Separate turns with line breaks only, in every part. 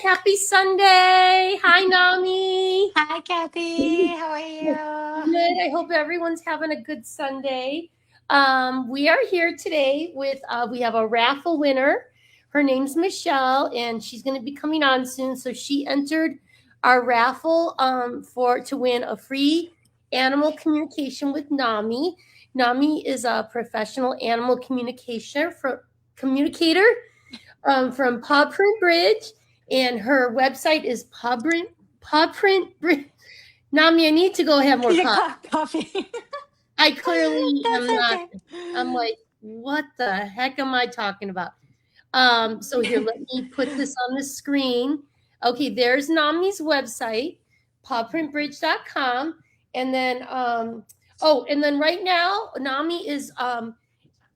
Happy Sunday. Hi, Nami.
Hi, Kathy. How are you?
Good. I hope everyone's having a good Sunday. We are here today with, we have a raffle winner. Her name's Michelle, and she's going to be coming on soon. So she entered our raffle to win a free animal communication with Nami. Nami is a professional animal communicator from Pawprint Bridge, and her website is Pawprint Bridge. Nami, I need to go have more
Coffee.
I clearly
That's
am not.
okay.
I'm like, what the heck am I talking about? So here, let me put this on the screen. Okay, there's Nami's website, pawprintbridge.com. And then, and then right now, Nami is,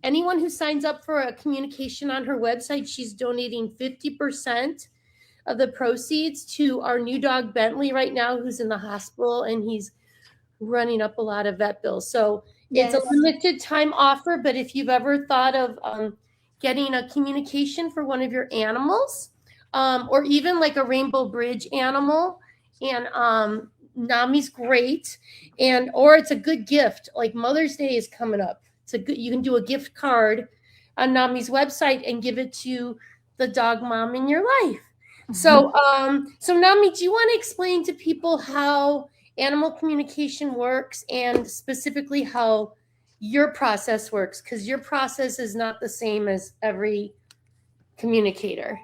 anyone who signs up for a communication on her website, she's donating 50% of the proceeds to our new dog Bentley right now, who's in the hospital, and he's running up a lot of vet bills. So it's a limited time offer, but if you've ever thought of getting a communication for one of your animals, or even like a Rainbow Bridge animal, and Nami's great, or it's a good gift. Like Mother's Day is coming up. You can do a gift card on Nami's website and give it to the dog mom in your life. So Nami, do you want to explain to people how animal communication works, and specifically how your process works? Because your process is not the same as every communicator.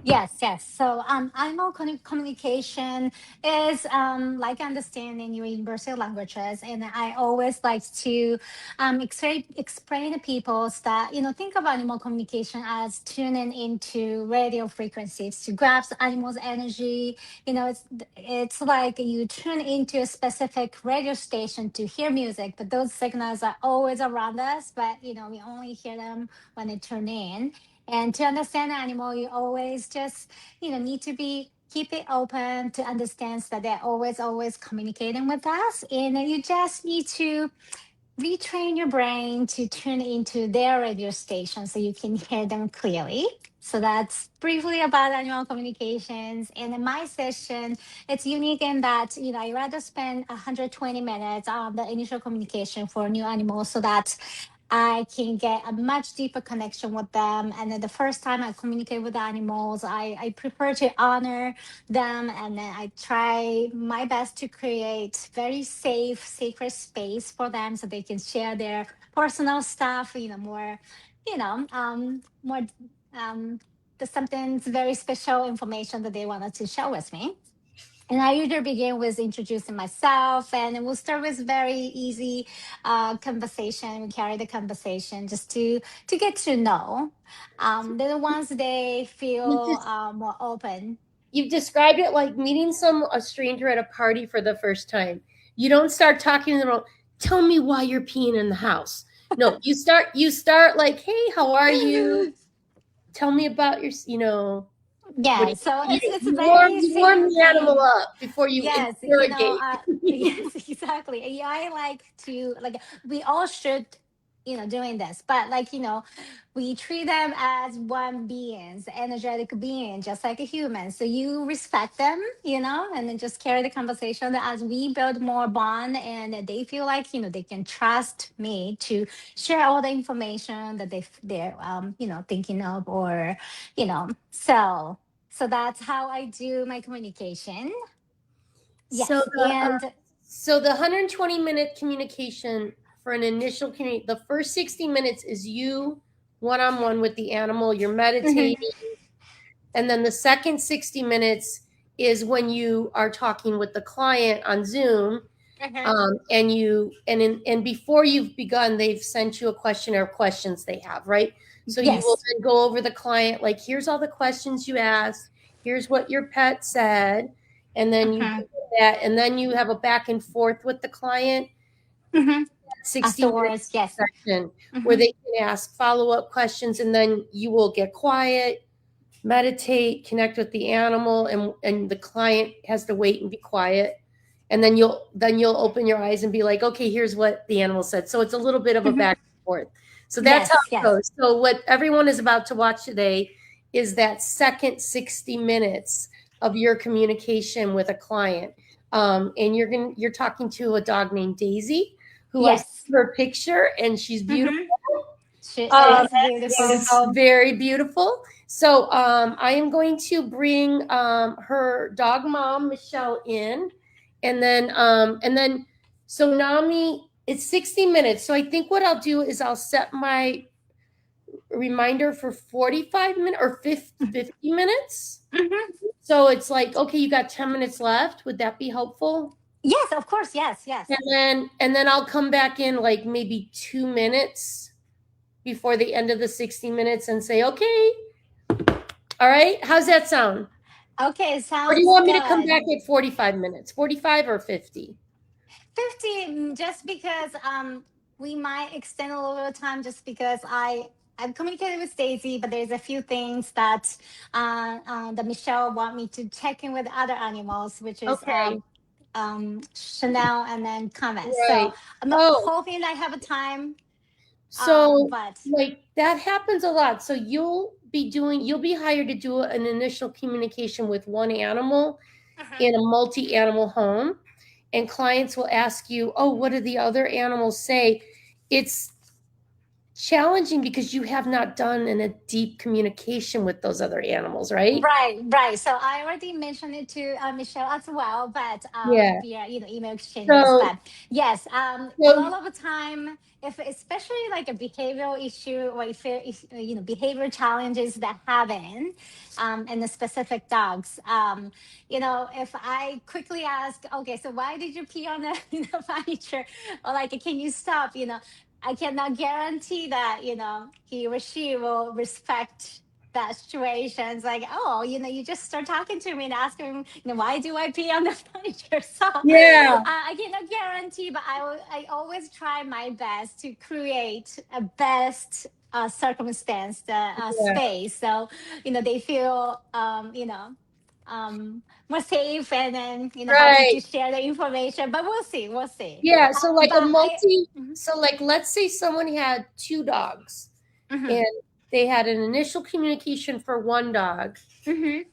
Yes. So, animal communication is like understanding your universal languages, and I always like to explain to people that think of animal communication as tuning into radio frequencies to grasp animals' energy. It's like you tune into a specific radio station to hear music, but those signals are always around us, but we only hear them when they turn in. And to understand the animal, you always just, need to keep it open to understand that they're always communicating with us. And then you just need to retrain your brain to tune into their radio station so you can hear them clearly. So that's briefly about animal communications. And in my session, it's unique in that, I rather spend 120 minutes on the initial communication for new animals so that I can get a much deeper connection with them. And then the first time I communicate with animals, I prefer to honor them, and then I try my best to create very safe, sacred space for them so they can share their personal stuff, more um the something's very special information that they wanted to share with me. And I usually begin with introducing myself, and we'll start with very easy conversation. We carry the conversation just to get to know. Then once they feel more open.
You've described it like meeting a stranger at a party for the first time. You don't start talking to them. Tell me why you're peeing in the house. No, you start like, hey, how are you? Tell me about your.
Yeah, so it's
warm
very
warm
same
the animal
thing.
up before you
Yes,
interrogate.
yes, exactly. Yeah, I like to, like, we all should, doing this, but like, we treat them as one beings, energetic being, just like a human. So you respect them, and then just carry the conversation as we build more bond, and they feel like, they can trust me to share all the information that they're thinking of, or, so that's how I do my communication.
So
Yes, and
the 120-minute communication for an initial community, the first 60 minutes is you one-on-one with the animal, you're meditating. And then the second 60 minutes is when you are talking with the client on Zoom. And before you've begun, they've sent you a questionnaire of questions they have, right? So you will
yes,
then go over the client, like, here's all the questions you asked, here's what your pet said, and then you do that, and then you have a back and forth with the client. 60-minute
afterwards, yes.
session where they can ask follow-up questions, and then you will get quiet, meditate, connect with the animal, and the client has to wait and be quiet. And then you'll open your eyes and be like, okay, here's what the animal said. So it's a little bit of a back and forth. So that's how it goes. So what everyone is about to watch today is that second 60 minutes of your communication with a client. And you're talking to a dog named Daisy, who I see
Yes.
her picture, and she's beautiful.
Mm-hmm. She
Um,
is beautiful.
very beautiful. So I am going to bring her dog mom Michelle in, and then so Nami, it's 60 minutes. So I think what I'll do is I'll set my reminder for 45 minutes or 50 minutes.
Mm-hmm.
So it's like, okay, you got 10 minutes left. Would that be helpful?
Yes, of course. Yes, yes.
And then I'll come back in like maybe 2 minutes before the end of the 60 minutes and say, okay, all right, how's that sound?
Okay,
Or do you
sounds
want me to come
good.
back at 45 minutes? 45 or 50?
50, just because we might extend a little bit of time just because I've communicated with Stacy, but there's a few things that that Michelle want me to check in with other animals, which is
Okay,
Chanel and then Comment. So
right.
I'm not
Oh,
hoping I have a time,
so
but
like that happens a lot. So you'll be hired to do an initial communication with one animal
Mhm.
in a multi-animal home, and clients will ask you, oh, what do the other animals say? It's challenging because you have not done in a deep communication with those other animals, right?
right, right. So I already mentioned it to Michelle as well, but
Yeah.
via email exchanges.
So
But yes, a
so
lot of the time, if especially like a behavioral issue or if behavior challenges that happen, in the specific dogs, if I quickly ask, okay, so why did you pee on the furniture, or like, can you stop? I cannot guarantee that he or she will respect that situation. It's like, oh, you just start talking to me and asking, why do I pee on the furniture? So
yeah,
I cannot guarantee, but I always try my best to create a best circumstance, the
yeah,
space, so they feel more safe, and then happy
right.
to share the information. But we'll see.
Yeah, so like a
But I.
multi,
Mhm,
so like let's say someone had two dogs
mhm,
and they had an initial communication for one dog,
mhm,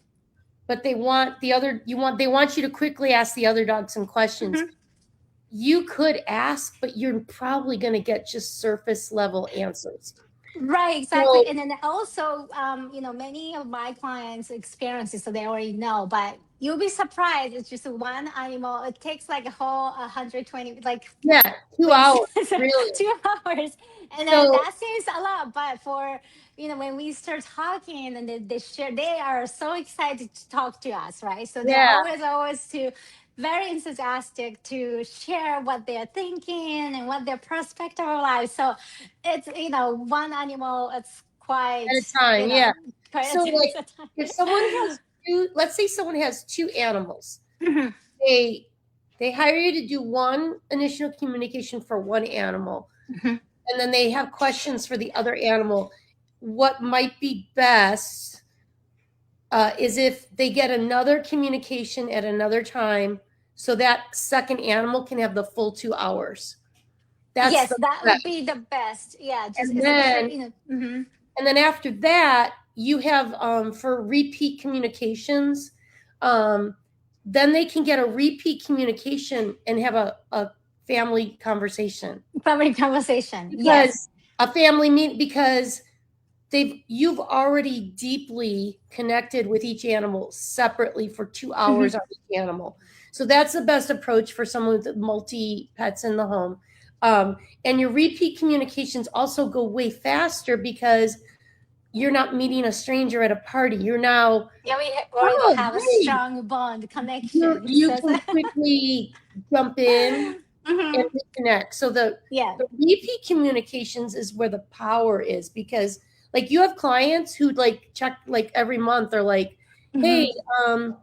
but they want you to quickly ask the other dog some questions.
mhm.
You could ask, but you're probably going to get just surface level answers.
Right, exactly.
So
And then also, many of my clients experience it, so they already know. But you'll be surprised. It's just one animal. It takes like a whole 120, like
yeah,
for
2 hours,
instance,
really.
2 hours, and
So
that seems a lot. But for when we start talking, and they share, they are so excited to talk to us, right? So they're
yeah,
always to very enthusiastic to share what they're thinking and what their perspective of life. So it's one animal. It's quite
at a time, yeah.
quite a
So like
different time.
if someone has two, let's say someone has two animals,
Mhm,
they they hire you to do one initial communication for one animal,
mhm.
and then they have questions for the other animal. What might be best is if they get another communication at another time, so that second animal can have the full 2 hours. That's
Yes,
the
that would
best.
be the best. Yeah, just
And
especially
then
mhm.
and then after that, you have for repeat communications. Um, then they can get a repeat communication and have a family conversation,
Family conversation. Yes.
because a family meet because you've already deeply connected with each animal separately for 2 hours
Mhm.
on each animal. So that's the best approach for someone with multi pets in the home. And your repeat communications also go way faster because you're not meeting a stranger at a party. You're now,
Yeah, we already
oh,
have a
great.
strong bond
You,
connection.
you
So,
can quickly jump in and
Mhm.
reconnect. So
Yeah.
the repeat communications is where the power is, because like you have clients who like check like every month or like, hey,
Mhm.
um,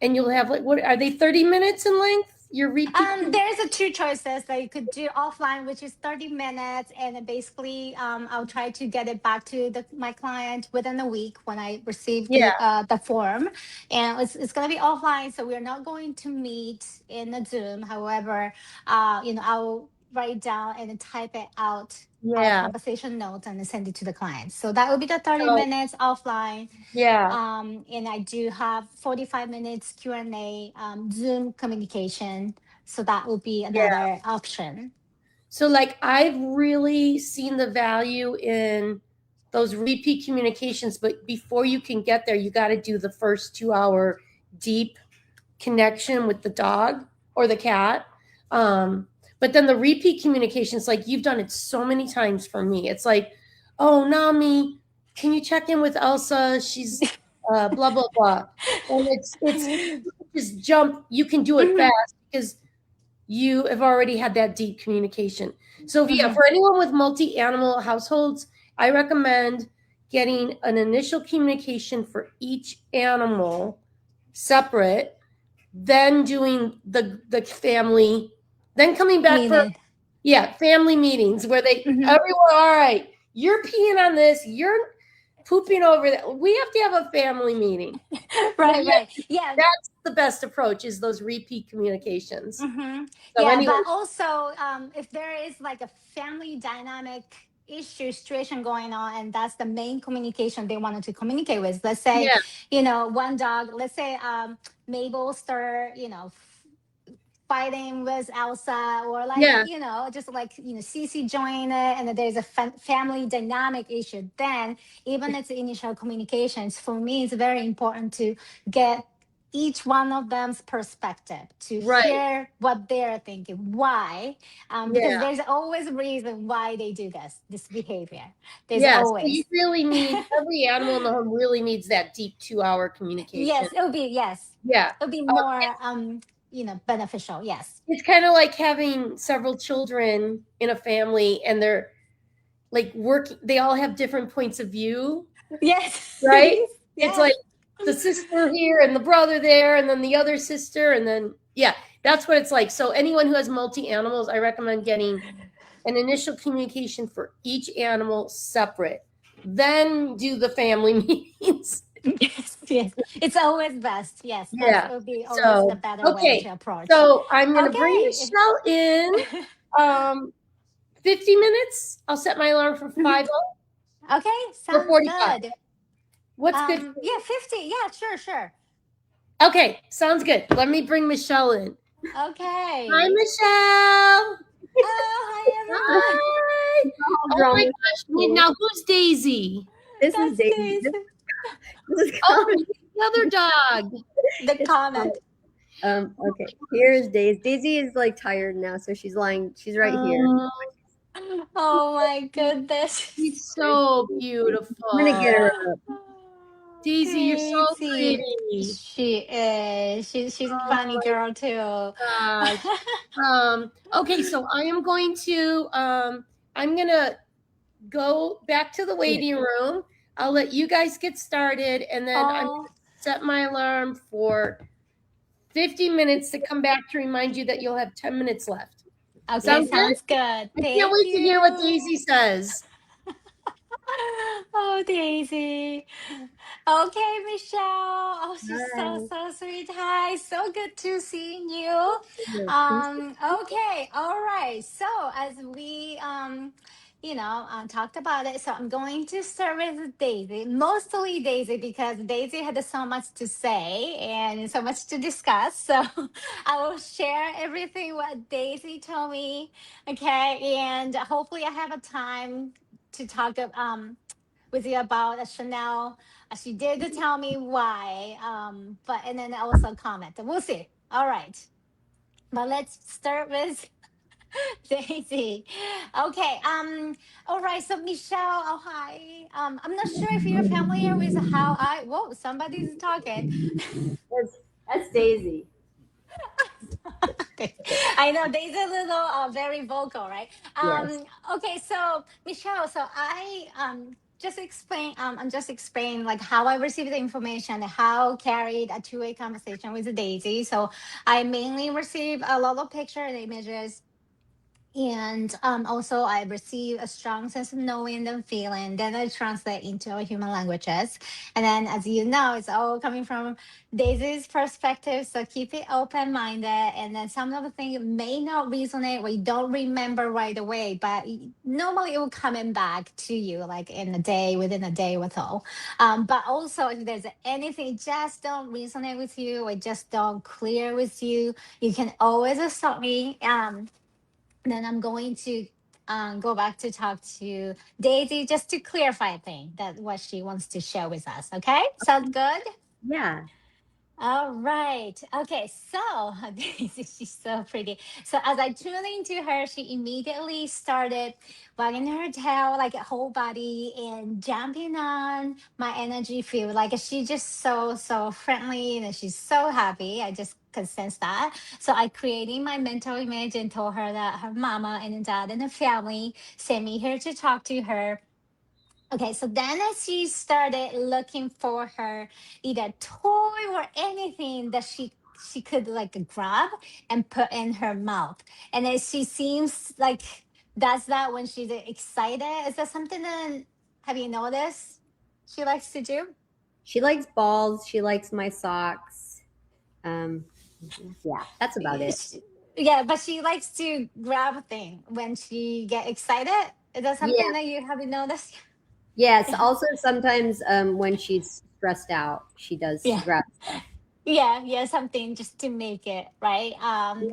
and you'll have like, what are they, 30 minutes in length? Your repeat.
There's a two choices that you could do offline, which is 30 minutes, and then basically, I'll try to get it back to my client within a week when I receive
Yeah.
the form, and it's gonna be offline, so we're not going to meet in a Zoom. However, I'll write down and type it out our
Yeah.
conversation notes and send it to the client. So that will be the 30
So,
minutes offline.
yeah.
And I do have 45 minutes Q&A, Zoom communication. So that will be
Yeah.
another option.
So like I've really seen the value in those repeat communications, but before you can get there, you got to do the first 2 hour deep connection with the dog or the cat. Um, but then the repeat communications, like you've done it so many times for me. It's like, oh, Nami, can you check in with Elsa? She's blah blah blah, and it's just jump. You can do it
Mhm,
fast because you have already had that deep communication. So, yeah,
mhm.
for anyone with multi animal households, I recommend getting an initial communication for each animal separate, then doing the family, then coming back for,
Meaning.
yeah, family meetings where
Mhm.
everyone, all right, you're peeing on this, you're pooping over that. We have to have a family meeting. But
Right,
yeah,
right. Yeah.
that's the best approach is those repeat communications. So
Yeah,
anyway,
but also, if there is like a family dynamic issue situation going on, and that's the main communication they wanted to communicate with. Let's say,
yeah,
one dog. Let's say Mabel start, fighting with Elsa, or like,
yeah,
just like, Cece join it, and then there's a family dynamic issue. Then even it's initial communications, for me, it's very important to get each one of them's perspective, to
right,
hear what they're thinking, why, because
yeah,
there's always a reason why they do this behavior. There's
yeah. So you
always.
really need every animal in the home really needs that deep 2 hour communication.
Yes, it would be, yes,
Yeah,
it would be
uh,
more beneficial. Yes.
it's kind of like having several children in a family, and they're like working. They all have different points of view,
Yes.
right? It's
Yes.
like the sister here and the brother there, and then the other sister, and then yeah, that's what it's like. So anyone who has multi animals, I recommend getting an initial communication for each animal separate, then do the family meetings.
Yes, yes. It's always best. Yes, that's
Yeah.
will be always the
So,
better way to
okay.
approach.
So I'm going to bring
Okay.
Michelle in. Um, 50 minutes. I'll set my alarm for
Mhm.
5
Okay,
or
sounds
45.
good.
What's good for
Yeah,
you?
50. Yeah, sure, sure.
Okay. Sounds good. Let me bring Michelle in. Hi,
Okay.
Michelle.
Oh, hi everyone.
Hi.
All
Oh my
drama
gosh.
school.
Now who's Daisy?
This is
That's
Daisy.
Daisy.
This is
Oh,
Comet.
the other dog.
The
It's
comment.
Comet. Okay. Here's Daisy. Daisy is like tired now, so she's lying. She's right here.
Oh,
Oh my goodness.
she's so
I'm gonna get her
beautiful.
up.
Daisy, you're so
Daisy.
pretty.
She is. She's a
Oh
funny girl too.
my gosh. Okay, so I'm gonna go back to the
Yeah.
waiting room. I'll let you guys get started, and then I'm
Oh,
gonna set my alarm for 50 minutes to come back to remind you that you'll have 10 minutes left.
okay,
Sound good?
sounds good.
I can't
Thank
wait to hear what
you.
Daisy says.
Oh, Daisy. Okay, Michelle. Oh, she's so
Hi.
so sweet. Hi, so good to see you.
Yes.
Okay, all right. So as we talked about it, so I'm going to start with Daisy, mostly Daisy, because Daisy had so much to say and so much to discuss. So I will share everything what Daisy told me. Okay, and hopefully I have a time to talk with you about Chanel. She did tell me why, but and then also comment. We'll see. All right, but let's start with Daisy. Okay. All right. So Michelle. Oh hi. I'm not sure if you're familiar with how I. Whoa! Somebody's talking.
That's Daisy.
I know Daisy's a little very vocal, right?
Yes.
Okay, so Michelle, so I'm just explaining like how I received the information, how carried a two-way conversation with Daisy. So I mainly receive a lot of picture and images And also I receive a strong sense of knowing and feeling. Then I translate into our human languages. And then, as you know, it's all coming from Daisy's perspective. So keep it open minded. And then some of the things may not resonate or you don't remember right away, but normally it will coming back to you like in a day, within a day or so. But also, if there's anything just don't resonate with you or just don't clear with you, you can always stop me. Then I'm going to go back to talk to Daisy just to clarify things that what she wants to share with us. Okay, sound good?
Yeah.
All right. Okay. So she's so pretty. So as I tuned into her, she immediately started wagging her tail like a whole body and jumping on my energy field. Like she's just so friendly and she's so happy. I just could sense that. So I created my mental image and told her that her mama and dad and the family sent me here to talk to her. Okay, so then as she started looking for her either toy or anything that she could like grab and put in her mouth. And then she seems like does that when she's excited. Is that something that have you noticed she likes to do?
She likes balls. She likes my socks. Um, yeah, that's about it.
She- yeah, but she likes to grab a thing when she get excited. Is that
Yeah.
something that you haven't noticed?
Yes. Also, sometimes when she's stressed out, she
Yeah.
grabs stuff.
Yeah, something just to make it right.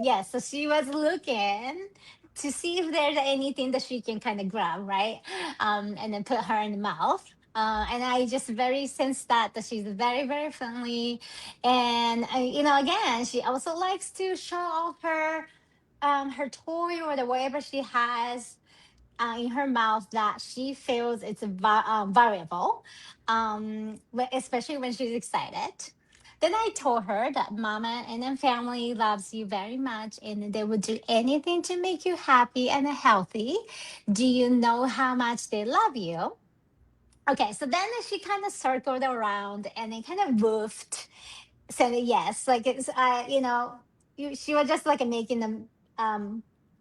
Yeah, so she was looking to see if there's anything that she can kind of grab, right? And then put her in the mouth. And I just very sense that she's very friendly, and again, she also likes to show off her toy or the whatever she has in her mouth that she feels it's variable, especially when she's excited. Then I told her that mama and then family loves you very much and they would do anything to make you happy and healthy. Do you know how much they love you? Okay, so then she kind of circled around and then kind of woofed said yes, like it's she was just like making them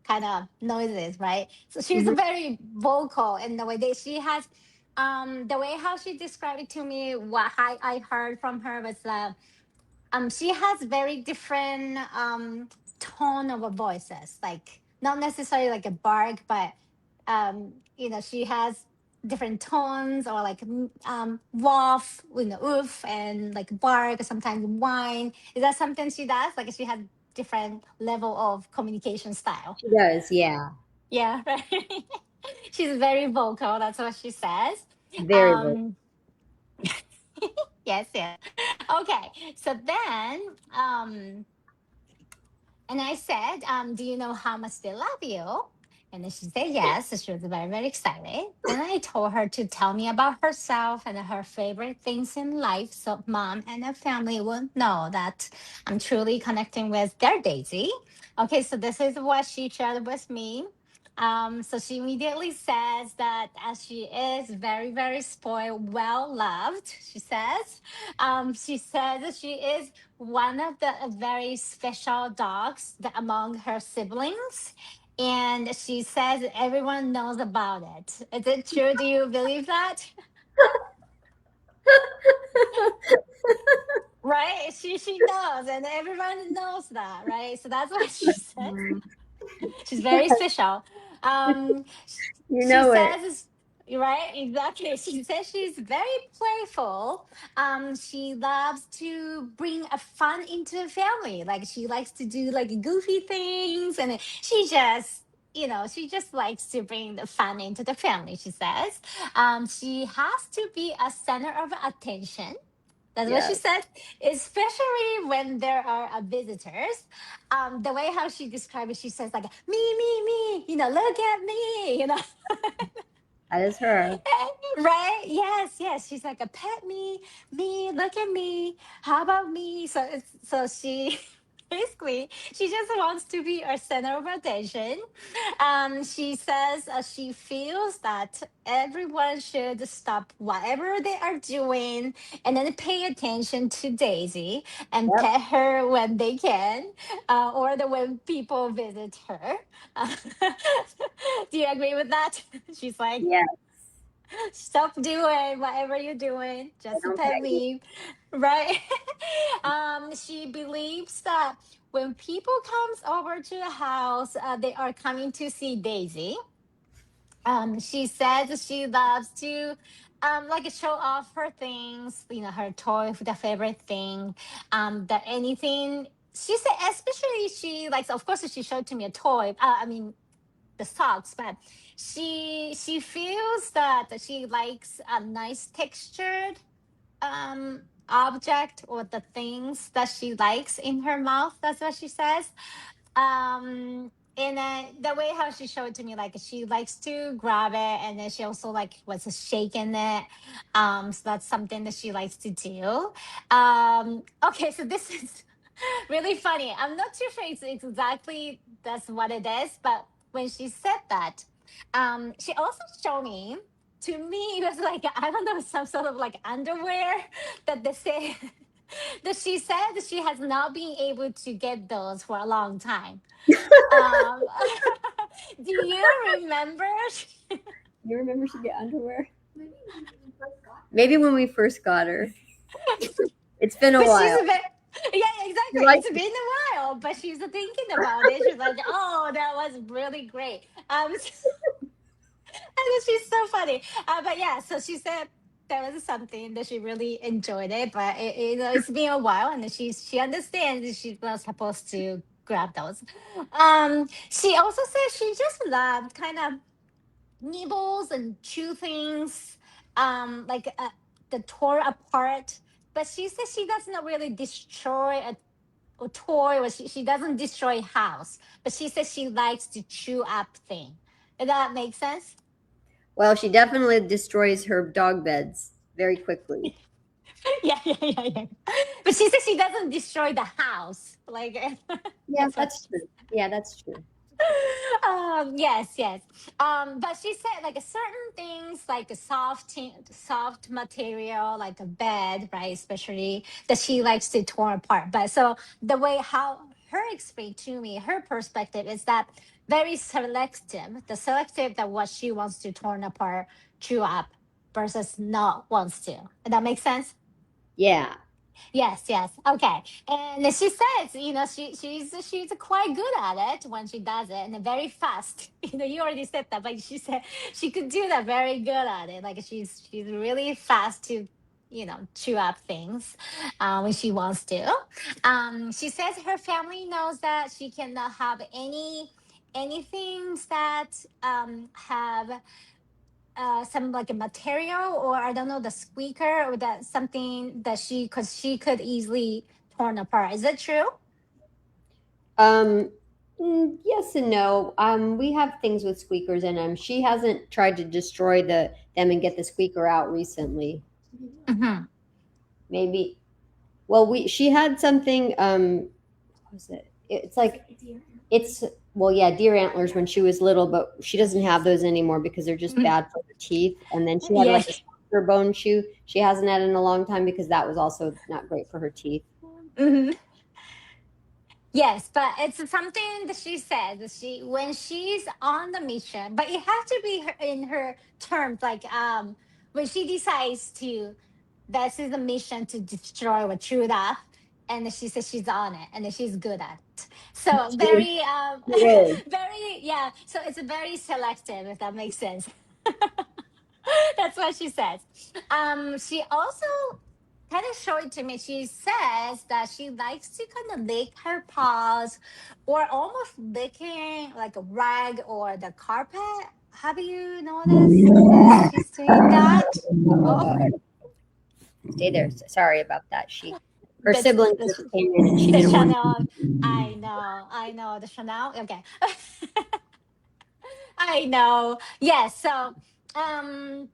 kind of noises, right? So she's
Hmm.
very vocal in the way that she has the way how she described it to me. What I heard from her was she has very different tone of her voices, like not necessarily like a bark, but she has different tones or like woof, oof, and like bark, sometimes whine. Is that something she does? Like she has different level of communication style.
She does. Yeah.
Yeah, right. She's very vocal. That's what she says.
Very well.
Um, yes. Okay, so then and I said, do you know how much they love you? And then she said yes. So she was very excited. Then I told her to tell me about herself and her favorite things in life. So mom and her family will know that I'm truly connecting with their Daisy. Okay, so this is what she shared with me. So she immediately says that as she is very spoiled, well loved, she says that she is one of the very special dogs among her siblings. And she says everyone knows about it. Is it true? Do you believe that? Right? She knows, and everyone knows that, right? So that's what she said.
Mm.
She's very special. Um,
You
she
know it.
says, right, exactly. She says she's very playful. She loves to bring a fun into the family. Like she likes to do like goofy things, and she just likes to bring the fun into the family. She says, she has to be a center of attention. That's what she
Yes.
said, especially when there are visitors. The way how she described it, she says like me, look at me,
That is her.
right? Yes. She's like a pet me, look at me. How about me? So she basically, she just wants to be a center of attention. She says she feels that everyone should stop whatever they are doing and then pay attention to Daisy and
Yep.
pet her when they can, or when people visit her. Uh, do you agree with that? She's like,
Yeah.
stop doing whatever you're doing,
I
just
don't
pet
pay you.
me, right? She believes that when people comes over to the house, they are coming to see Daisy. She says she loves to like show off her things, her toy, the favorite thing, that anything. She said, especially she likes. Of course, she showed to me a toy. I mean, the socks, but she feels that she likes a nice textured object or the things that she likes in her mouth. That's what she says. And the way how she showed it to me, like she likes to grab it, and then she also like was shaking it. So that's something that she likes to do. Okay, so this is really funny. I'm not too sure it's exactly that's what it is, but when she said that, she also showed me. To me, it was like I don't know, some sort of like underwear that they say that she said that she has not been able to get those for a long time. Um, do you remember?
You remember she get underwear? Maybe when we first got her. It's been a
But she's
while.
a bit. Yeah,
You
exactly.
like
It's been a while, but she's thinking about it. She's like, "Oh, that was really great." And she's so funny. But yeah, so she said that was something that she really enjoyed it. But it's been a while, and she understands that she's not supposed to grab those. She also said she just loved kind of nibbles and chew things, like the tore apart. But she says she does not really destroy a toy, or she doesn't destroy house. But she says she likes to chew up thing. Does that make sense?
Well, she definitely destroys her dog beds very quickly.
Yeah. But she says she doesn't destroy the house. Like
Yeah,
that's what
that's true. Yeah, that's true.
yes. But she said like certain things like a soft material like a bed, right? Especially that she likes to torn apart. But so the way how her explained to me, her perspective is that very selective. The selective that what she wants to torn apart, chew up versus not wants to. That makes sense?
Yeah.
Yes. Okay. And she says, she's quite good at it when she does it and very fast. You already said that, but she said she could do that very good at it. Like she's really fast to, chew up things when she wants to. She says her family knows that she cannot have anything that have some like a material, or I don't know, the squeaker, or that something that because she could easily torn apart. Is it true?
Um, yes and no. We have things with squeakers in them. She hasn't tried to destroy them and get the squeaker out recently.
Mm-hmm.
Maybe. Well, we she had something. What was it? It's like it's well, yeah, deer antlers when she was little, but she doesn't have those anymore because they're just bad for her teeth. And then she had
Yeah.
like a softer bone shoe. She hasn't had in a long time because that was also not great for her teeth.
Hmm. Yes, but it's something that she said that she when she's on the mission, but it has to be in her terms, like when she decides to, this is the mission to destroy or chew it up, and she says she's on it and that she's good at it. So
She,
very
she is.
very, yeah, so it's very selective, if that makes sense. That's what she says. She also kind of showed it to me. She says that she likes to kind of lick her paws, or almost licking like a rag or the carpet. Have you noticed that she's doing that? Oh,
Stay there. Sorry about that. Her
that's
siblings
that's
just came in and she
the
didn't want
Chanel. I know the Chanel. Okay. I know. Yes. So, um,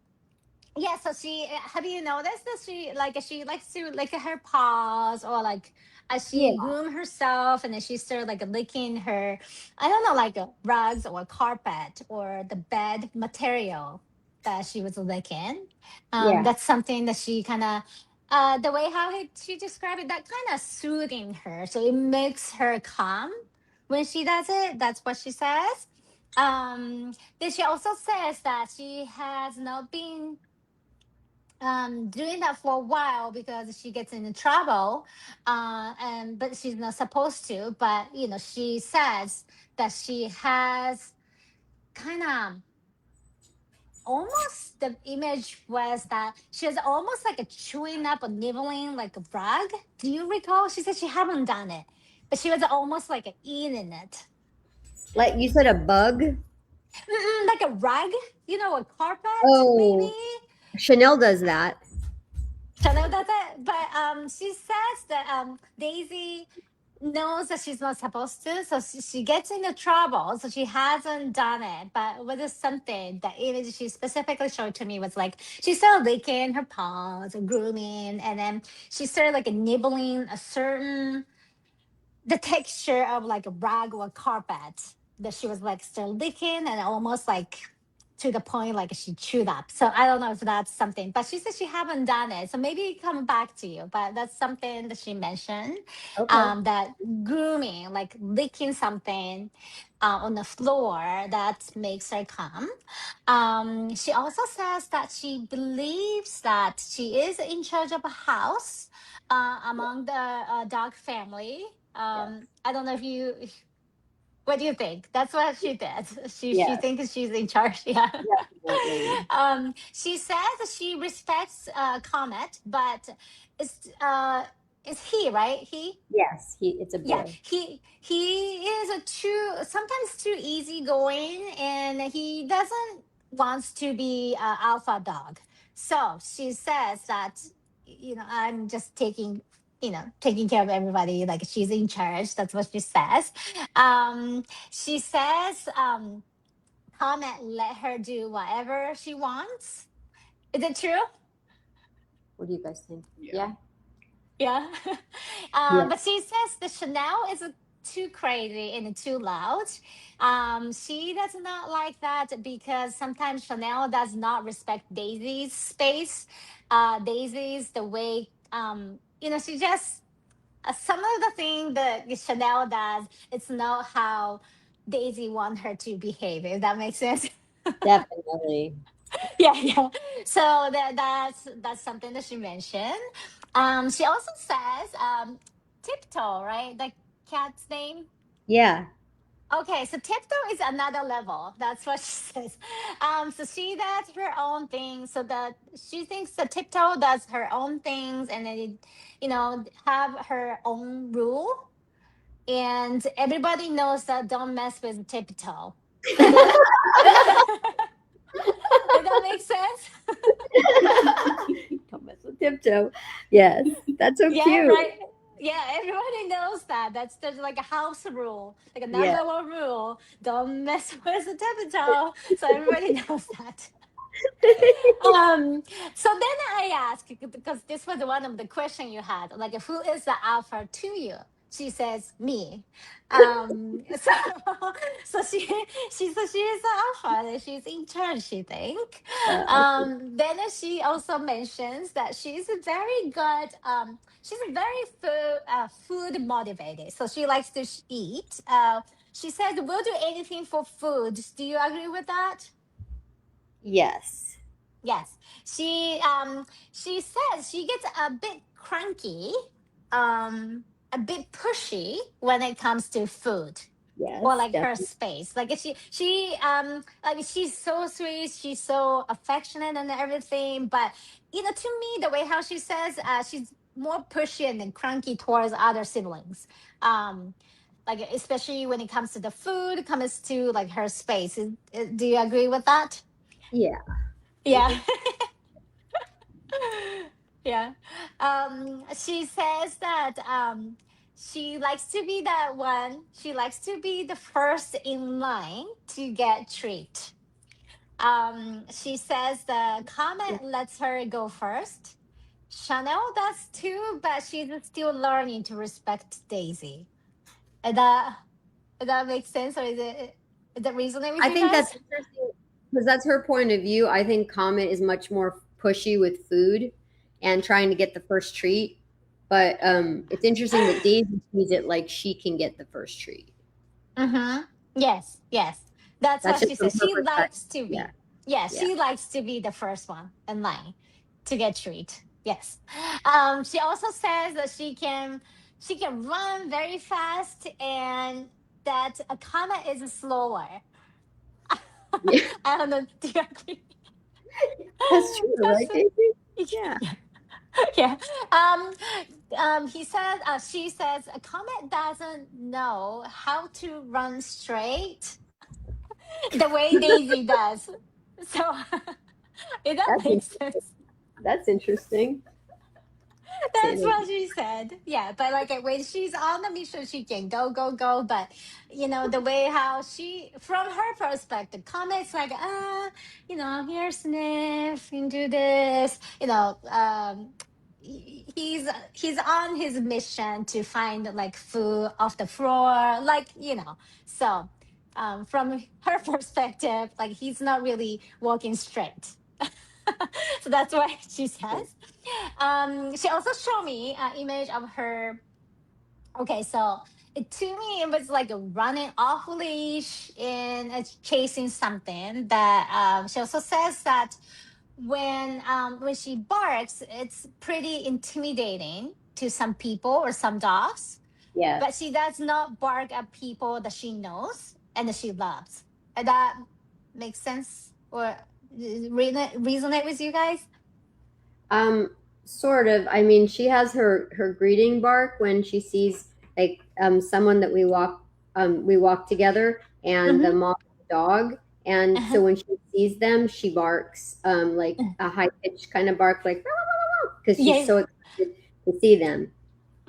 Yeah, so she have you noticed that she likes to lick her paws, or like as
Yeah.
she groom herself, and then she started like licking her, I don't know, like rugs or carpet or the bed material that she was licking.
Yeah.
That's something that she kind of the way how she described it, that kind of soothing her, so it makes her calm when she does it. That's what she says. Then she also says that she has not been doing that for a while because she gets into trouble, and but she's not supposed to. But she says that she has kind of almost, the image was that she was almost like a chewing up or nibbling like a rug. Do you recall? She said she haven't done it, but she was almost like eating it.
Like you said, a bug.
Like a rug, a carpet maybe.
Oh, Chanel does that.
Chanel does it, but she says that Daisy knows that she's not supposed to, so she gets into trouble. So she hasn't done it, but what is something that image she specifically showed to me was like she started licking her paws and grooming, and then she started like nibbling a certain the texture of like a rag or carpet that she was like still licking, and almost like to the point like she chewed up. So I don't know if that's something, but she said she haven't done it, so maybe it come back to you. But that's something that she mentioned,
Okay.
that grooming, like licking something on the floor, that makes her calm. She also says that she believes that she is in charge of a house among the dog family.
Yeah.
I don't know if you. What do you think? That's what she did. She
Yes.
thinks she's in charge. Yeah.
Definitely.
She says she respects Comet, but it's it's he, right? He.
Yes. It's a
Yeah,
boy.
he is a too sometimes too easygoing, and he doesn't wants to be a alpha dog. So she says that I'm just taking care of everybody, like she's in charge. That's what she says. She says Comet let her do whatever she wants. Is it true?
What do you guys think? Yeah.
Yeah.
Yeah.
But she says the Chanel is too crazy and too loud. She does not like that because sometimes Chanel does not respect Daisy's space. Daisy's the way, she just, some of the thing that Chanel does, it's not how Daisy want her to behave, if that makes sense.
Definitely.
Yeah, yeah. So that's something that she mentioned. She also says Tiptoe, right? The cat's name.
Yeah.
Okay, so Tiptoe is another level. That's what she says. So she does her own thing. So that she thinks that Tiptoe does her own things, and then have her own rule. And everybody knows that don't mess with Tiptoe. Does that make sense?
Don't mess with Tiptoe. Yes. That's so
Yeah,
cute.
right. Yeah, everybody knows that. There's like a house rule, like a
Yeah.
number one rule. Don't mess with the temperature. So everybody knows that. So then I asked, because this was one of the question you had, like who is the alpha to you? She says me. So so she says she is the alpha, and she's in charge, she think.
Okay.
Then she also mentions that she's a very good she's very food motivated, so she likes to eat. She says we'll do anything for food. Do you agree with that?
Yes.
Yes. She says she gets a bit cranky, a bit pushy when it comes to food, or
Yes.
like her
Definitely.
space. Like she like she's so sweet, she's so affectionate and everything, but to me the way how she says she's more pushy and then cranky towards other siblings. Like especially when it comes to the food, comes to like her space. Do you agree with that?
Yeah.
Yeah. Yeah. She says that she likes to be that one. She likes to be the first in line to get treat. She says the comment lets her go first. Chanel does too, but she's still learning to respect Daisy. And that makes sense, or is that reasoning with
I
you
think that's
guys?
interesting because that's her point of view. I think Comet is much more pushy with food and trying to get the first treat. But it's interesting that Daisy sees it like she can get the first treat.
Mm-hmm. Yes, yes. That's
That's
what
just
she
from
says.
her
She
perspective.
likes to
Yeah,
be. Yeah,
yeah.
she likes to be the first one in line to get treat. Yes. She also says that she can run very fast and that a comma is slower.
Yeah,
I don't know. Do you agree?
that's true, right,
That's
Daisy? Yeah.
yeah. Yeah. Um, he says, she says, a comet doesn't know how to run straight the way Daisy does. So if that
That's
makes
interesting.
sense.
That's interesting.
That's
Saying
what she said. Yeah, but like when she's on the mission, she can go, go, go. But the way how she, from her perspective, comments like, here, sniff, and do this. He's on his mission to find like food off the floor, So, from her perspective, like he's not really walking straight. So that's what she says. She also showed me an image of her. Okay, so to me it was like a running off leash and it's chasing something. That she also says that when she barks, it's pretty intimidating to some people or some dogs. But
yes.
she does not bark at people that she knows and that she loves. And that makes sense or resonate with you guys?
Um, sort of. I mean, she has her greeting bark when she sees like someone that we walk together and the
Mm-hmm.
mom and the dog. And
Uh-huh.
so when she sees them, she barks like a high pitched kind of bark, like because she's
Yeah.
so excited to see them.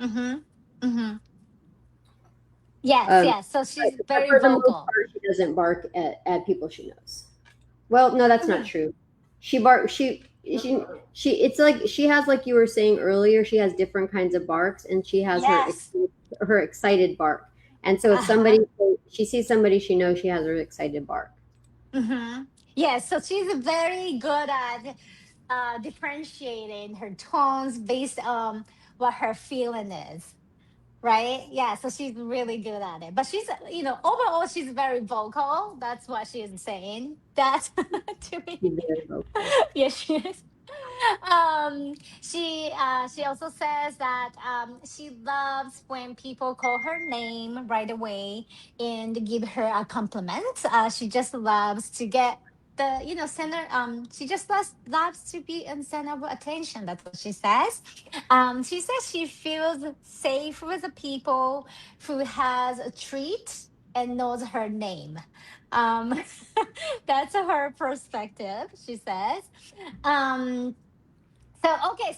Mm-hmm. Mm-hmm. Yes,
Um,
yes. So she's
but
very
for the most
vocal.
part, she doesn't bark at people she knows. Well, no, that's not
Okay.
true. She bark. She. It's like she has, like you were saying earlier. She has different kinds of barks, and she has
Yes.
her excited bark. And so if
Uh-huh.
somebody she sees somebody she knows, she has her excited bark.
Mm-hmm. Yes, so she's very good at differentiating her tones based on what her feeling is. Right? Yeah, so she's really good at it. But she's, overall, she's very vocal. That's what she's saying. That to
She's
me.
very vocal.
Yes, she is. She also says that she loves when people call her name right away and give her a compliment. She just loves to get the center. She just loves to be in center of attention. That's what she says. She says she feels safe with the people who has a treat and knows her name. Um, that's her perspective. She says. Um,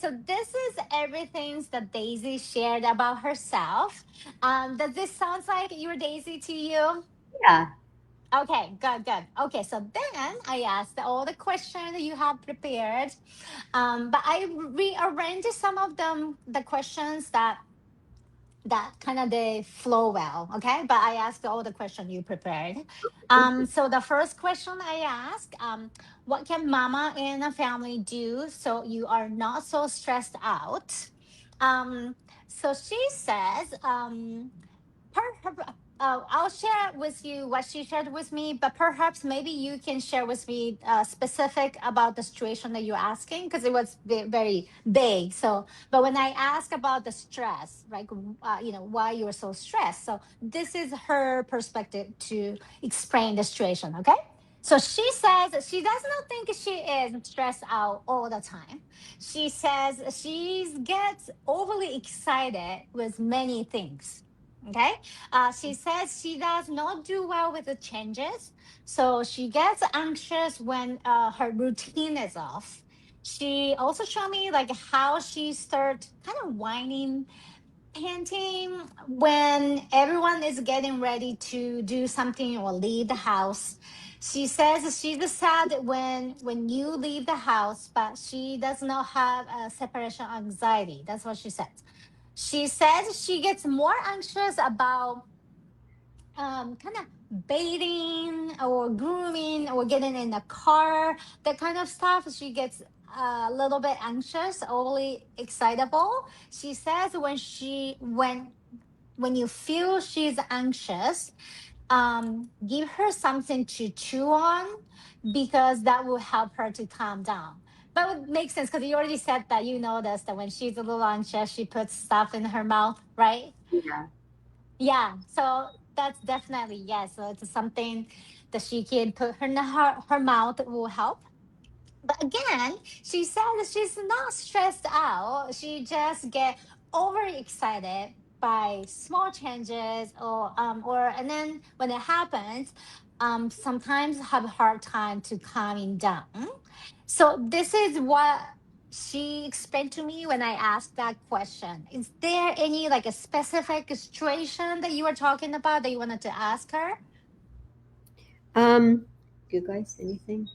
so this is everything that Daisy shared about herself. Does this sound like your Daisy to you?
Yeah.
Okay, good, good. Okay, so then I asked all the questions you have prepared, but I rearranged some of them, the questions that kind of they flow well. Okay, but I asked all the questions you prepared.
Thank you.
So the first question I ask, what can mama and a family do so you are not so stressed out? um so she says, I'll share with you what she shared with me, but perhaps maybe you can share with me specific about the situation that you're asking because it was very vague. So, but when I ask about the stress, like why you're so stressed, so this is her perspective to explain the situation. Okay. So she says that she does not think she is stressed out all the time. She says she gets overly excited with many things. Okay. She says she does not do well with the changes. So she gets anxious when her routine is off. She also showed me like how she starts kind of whining, panting when everyone is getting ready to do something or leave the house. She says she's sad when you leave the house, but she does not have a separation anxiety. That's what she says. She says she gets more anxious about kind of baiting or grooming or getting in the car, that kind of stuff. She gets a little bit anxious, overly excitable. She says when you feel she's anxious, give her something to chew on because that will help her to calm down. But it makes sense because you already said that you noticed that when she's a little anxious, she puts stuff in her mouth, right?
Yeah.
Yeah. So that's definitely yes. So it's something that she can put her in her mouth will help. But again, she said that she's not stressed out. She just get overexcited by small changes or and then when it happens, sometimes have a hard time to calming down. So this is what she explained to me when I asked that question. Is there any like a specific situation that you were talking about that you wanted to ask her?
Um, you guys, anything?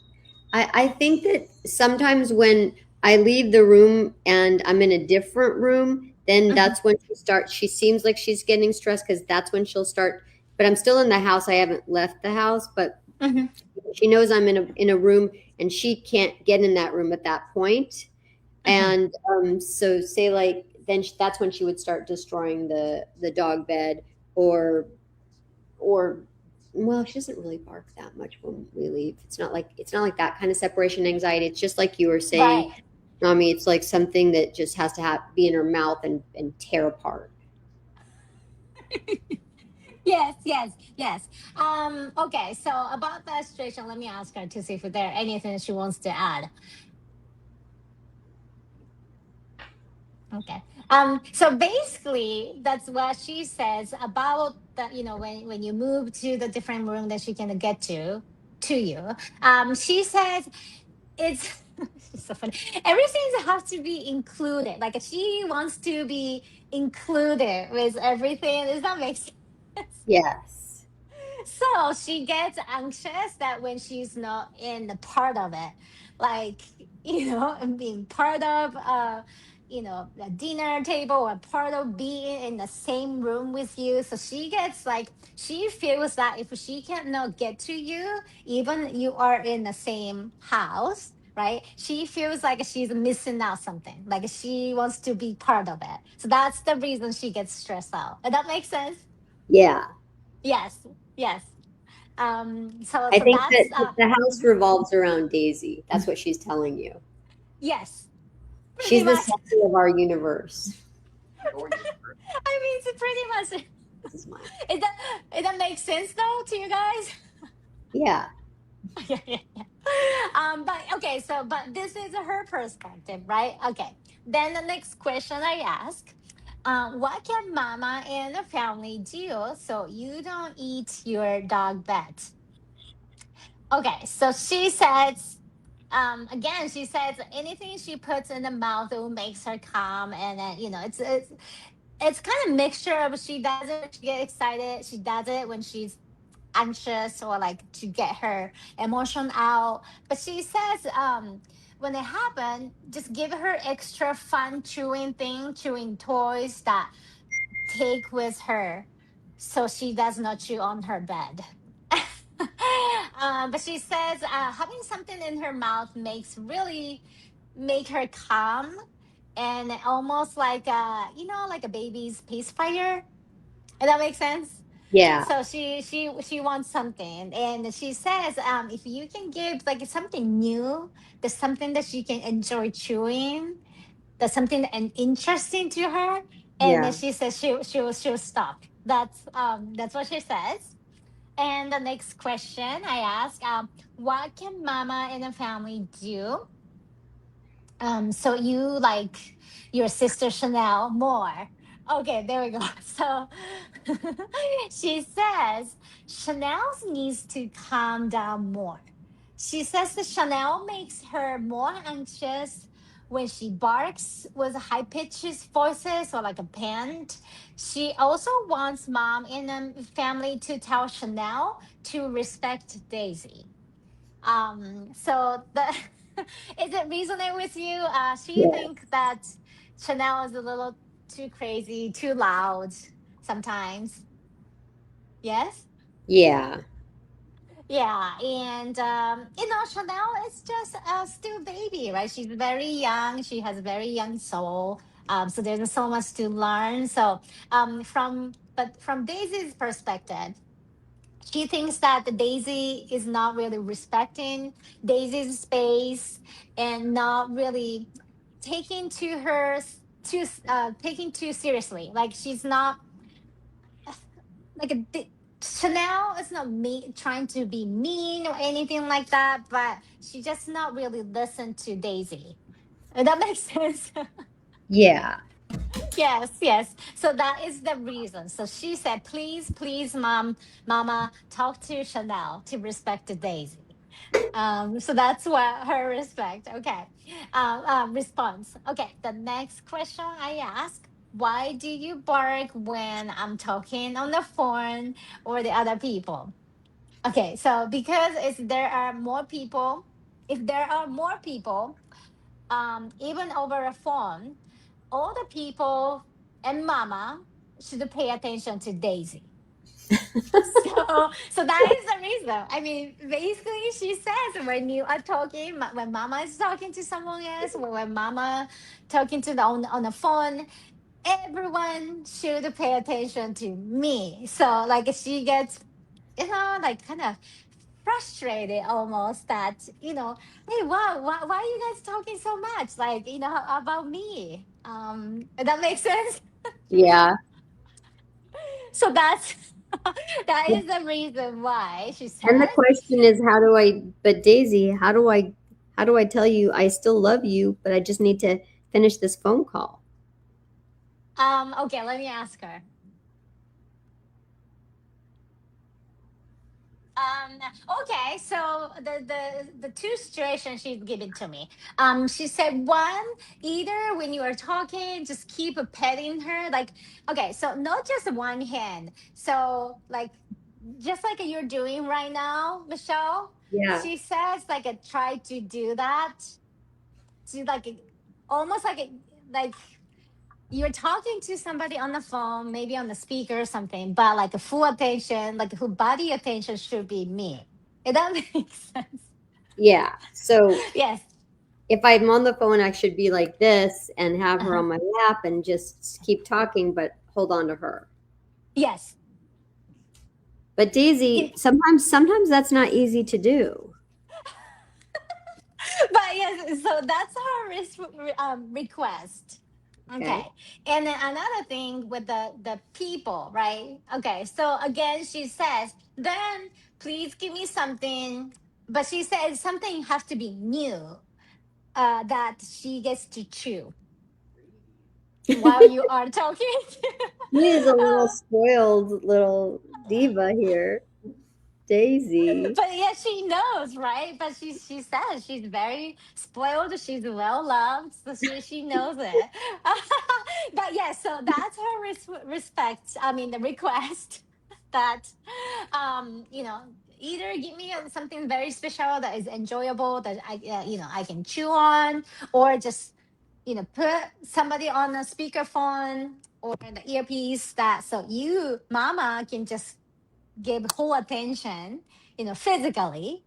I think that sometimes when I leave the room and I'm in a different room, then
Mhm,
that's when she seems like she's getting stressed because that's when she'll start. But I'm still in the house. I haven't left the house, but
mhm,
she knows I'm in a room and she can't get in that room at that point.
mhm.
And so say like then that's when she would start destroying the dog bed or well, she doesn't really bark that much when we leave. It's not like that kind of separation anxiety. It's just like you were saying,
Right.
Nami. It's like something that just has to be in her mouth and tear apart.
Yes, yes, yes. Okay, so about that situation, let me ask her to see if there anything she wants to add. Okay. So basically that's what she says about the, when you move to the different room that she can get to you. She says it's it's so funny. Everything has to be included. Like she wants to be included with everything. Does that make sense?
Yes.
So she gets anxious that when she's not in the part of it, like, and being part of, a dinner table or part of being in the same room with you. So she gets like, she feels that if she cannot get to you, even you are in the same house, right? She feels like she's missing out something, like she wants to be part of it. So that's the reason she gets stressed out. And that makes sense?
Yeah.
Yes, yes. So
I
so
think
that's
that the house
mhm.
revolves around Daisy. That's what she's telling you.
Yes, pretty
She's the
much.
center of our universe.
I mean, it's pretty much.
This is mine.
It that makes sense though to you guys?
Yeah.
Yeah, yeah, yeah. But okay, so but this is her perspective, right? Okay. Then the next question I ask, what can mama and the family do so you don't eat your dog vet? Okay, so she says, again, she says anything she puts in the mouth it will makes her calm, and then it's kind of mixture of she does it when she get excited, she does it when she's anxious or like to get her emotion out. But she says, when it happens, just give her extra fun chewing toys that take with her so she does not chew on her bed. But she says having something in her mouth makes really make her calm and almost like like a baby's pacifier. If that makes sense.
Yeah.
So she wants something, and she says if you can give like something new, there's something that she can enjoy chewing, that's something and interesting to her, and then
Yeah.
she says she'll stop. That's what she says. And the next question I ask, what can mama and the family do so you like your sister Chanel more? Okay, there we go. So she says Chanel needs to calm down more. She says that Chanel makes her more anxious when she barks with high pitched voices or like a pant. She also wants mom and the family to tell Chanel to respect Daisy. So the is it resonate with you? She
Yeah.
think that Chanel is a little too crazy, too loud sometimes. Yes.
Yeah.
Yeah, and Chanel is just still baby, right? She's very young. She has a very young soul. So there's so much to learn. So from Daisy's perspective, she thinks that the Daisy is not really respecting Daisy's space and not really taking to her too taking too seriously. Like she's not like Chanel is not me trying to be mean or anything like that, but she just not really listen to Daisy. That makes sense.
Yeah.
Yes, yes. So that is the reason. So she said, please, please, mama, talk to Chanel to respect the Daisy. So that's what her respect. Okay. Response. Okay. The next question I ask: why do you bark when I'm talking on the phone or the other people? Okay. So because it's there are more people. If there are more people, even over a phone, all the people and mama should pay attention to Daisy. So that is the reason. I mean, basically, she says when you are talking, when mama is talking to someone else, when mama talking to the on the phone, everyone should pay attention to me. So like she gets, like kind of frustrated almost that hey, wow, why are you guys talking so much, like about me? That makes sense.
Yeah.
So that's that is the reason why she
And the
says.
question is, but Daisy, how do I tell you I still love you, but I just need to finish this phone call?
Okay, let me ask her. Um, okay, so the two situations she's given to me. She said one, either when you are talking, just keep petting her. Like, okay, so not just one hand. So like just like you're doing right now, Michelle.
Yeah.
She says like try to do that. To like almost like you're talking to somebody on the phone, maybe on the speaker or something, but like a full attention, like who body attention should be me. If that makes sense.
Yeah. So
Yes.
if I'm on the phone, I should be like this and have her
Uh-huh.
on my lap and just keep talking, but hold on to her.
Yes.
But
In-
Daisy, sometimes that's not easy to do.
but yes, so that's her request.
Okay.
Okay. And then another thing with the people, right? Okay. So again, she says, then please give me something. But she says something has to be new, that she gets to chew while you are talking.
She is a little
uh,
spoiled little diva here, Daisy.
but yeah, she knows, right? But she says she's very spoiled. She's well loved, so she knows it. But yeah, so that's her respect. I mean, the request that either give me something very special that is enjoyable that I can chew on, or just put somebody on a speakerphone or the earpiece, that so you mama can just give whole attention, physically.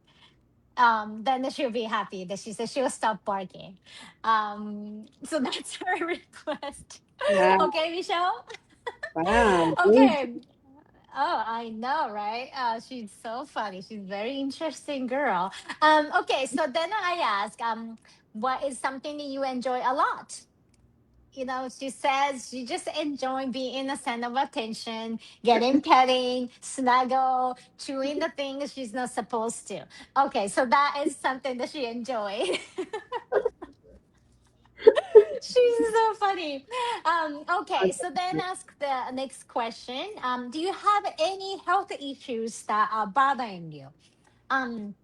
Then she'll be happy that she says she'll stop barking. So that's her request.
Wow.
Okay, Michelle.
Wow. Daisy.
Okay. Oh, I know, right? She's so funny. She's very interesting girl. Okay, so then I ask, what is something that you enjoy a lot? She says she just enjoy being in the center of attention, getting petting, snuggle, chewing the things she's not supposed to. Okay, so that is something that she enjoys. She's so funny. Okay, so then ask the next question. Do you have any health issues that are bothering you? Um,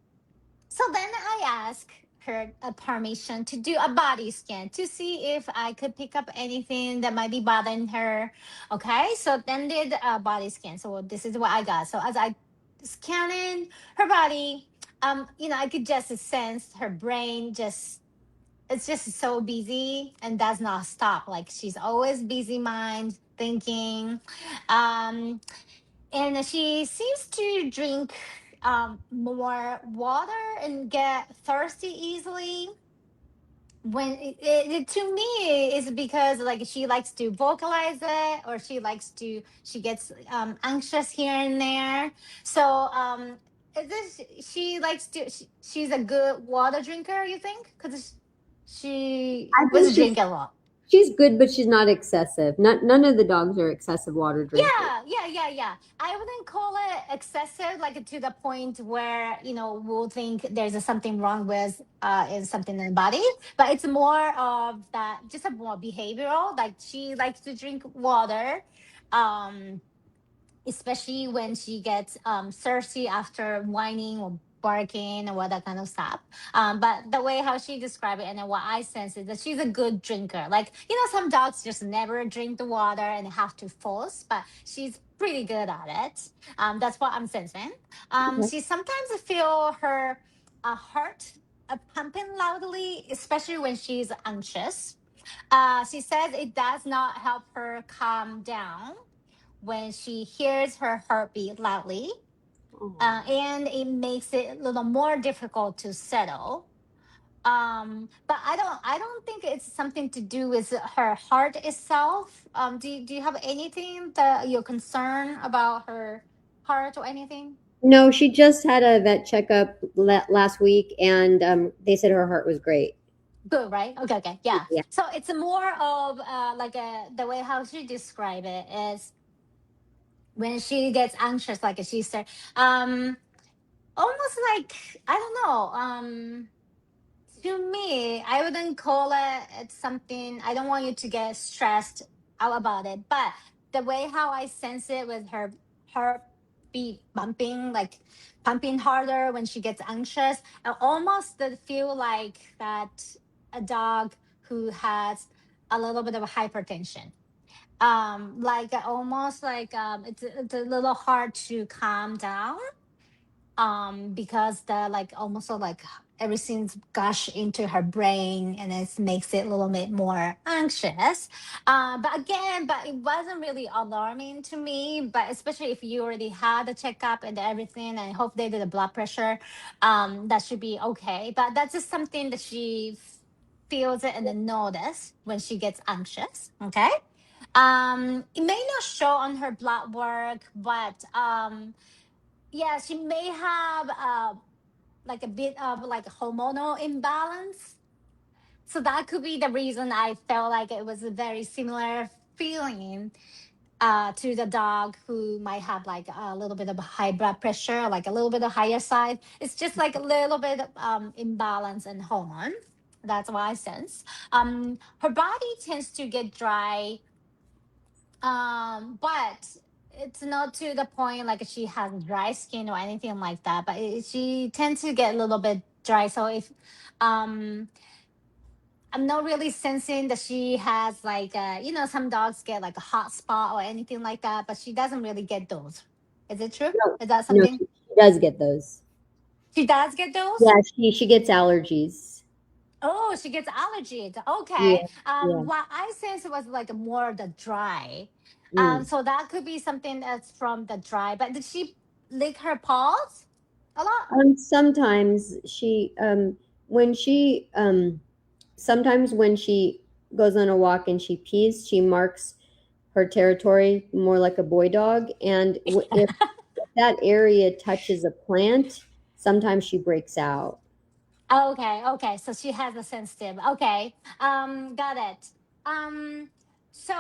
So then I asked her a permission to do a body scan to see if I could pick up anything that might be bothering her. Okay, so then did a body scan. So this is what I got. So as I scanning her body, I could just sense her brain just it's just so busy and does not stop. Like she's always busy mind thinking. Um, and she seems to drink more water and get thirsty easily when to me is because like she likes to vocalize it or she gets anxious here and there. So is this she likes to she's a good water drinker, you think? Because she
I think
was drinking a lot.
she's good, but she's not excessive. None of the dogs are excessive water drinkers.
Yeah. I wouldn't call it excessive, like to the point where we'll think there's something wrong with in something in the body. But it's more of that, just a more behavioral. Like she likes to drink water, um, especially when she gets thirsty after whining or barking or what that kind of stuff. But the way how she described it and then what I sense is that she's a good drinker. Like, some dogs just never drink the water and have to force, but she's pretty good at it. That's what I'm sensing.
Okay.
She sometimes feel her heart pumping loudly, especially when she's anxious. She says it does not help her calm down when she hears her heartbeat loudly,
Oh.
and it makes it a little more difficult to settle. But I don't think it's something to do with her heart itself. Do you have anything that you're concerned about her heart or anything?
No, she just had a vet checkup last week, and they said her heart was great.
Good, right? Okay, yeah.
Yeah.
So it's more of like the way how she describe it is when she gets anxious, like she said, um, almost like I don't know. To me, I wouldn't call it's something. I don't want you to get stressed out about it, but the way how I sense it with her beat bumping, like pumping harder when she gets anxious, I almost feel like that a dog who has a little bit of hypertension. Like almost like it's a little hard to calm down, because the like almost like everything's gush into her brain and it makes it a little bit more anxious. But it wasn't really alarming to me, but especially if you already had a checkup and everything, and I hope they did a blood pressure, that should be okay. But that's just something that she feels it and then notice when she gets anxious. Okay. It may not show on her blood work, but yeah, she may have like a bit of like hormonal imbalance. So that could be the reason I felt like it was a very similar feeling to the dog who might have like a little bit of high blood pressure, like a little bit of higher side. It's just like a little bit of imbalance in hormone. That's what I sense. Her body tends to get dry, but it's not to the point like she has dry skin or anything like that, but she tends to get a little bit dry. So if um I'm not really sensing that she has like some dogs get like a hot spot or anything like that, but she doesn't really get those. Is it true?
No,
Is that
no,
something
she does get those.
she does get those?
Yeah, she gets allergies.
Oh, she gets allergies. Okay.
Yeah, yeah.
What I sense was like more the dry.
Mm.
So that could be something that's from the dry. But did she lick her paws a lot?
Sometimes when she sometimes when she goes on a walk and she pees, she marks her territory more like a boy dog. And if that area touches a plant, sometimes she breaks out.
Okay. So she has a sensitive. Okay. Got it. Um, so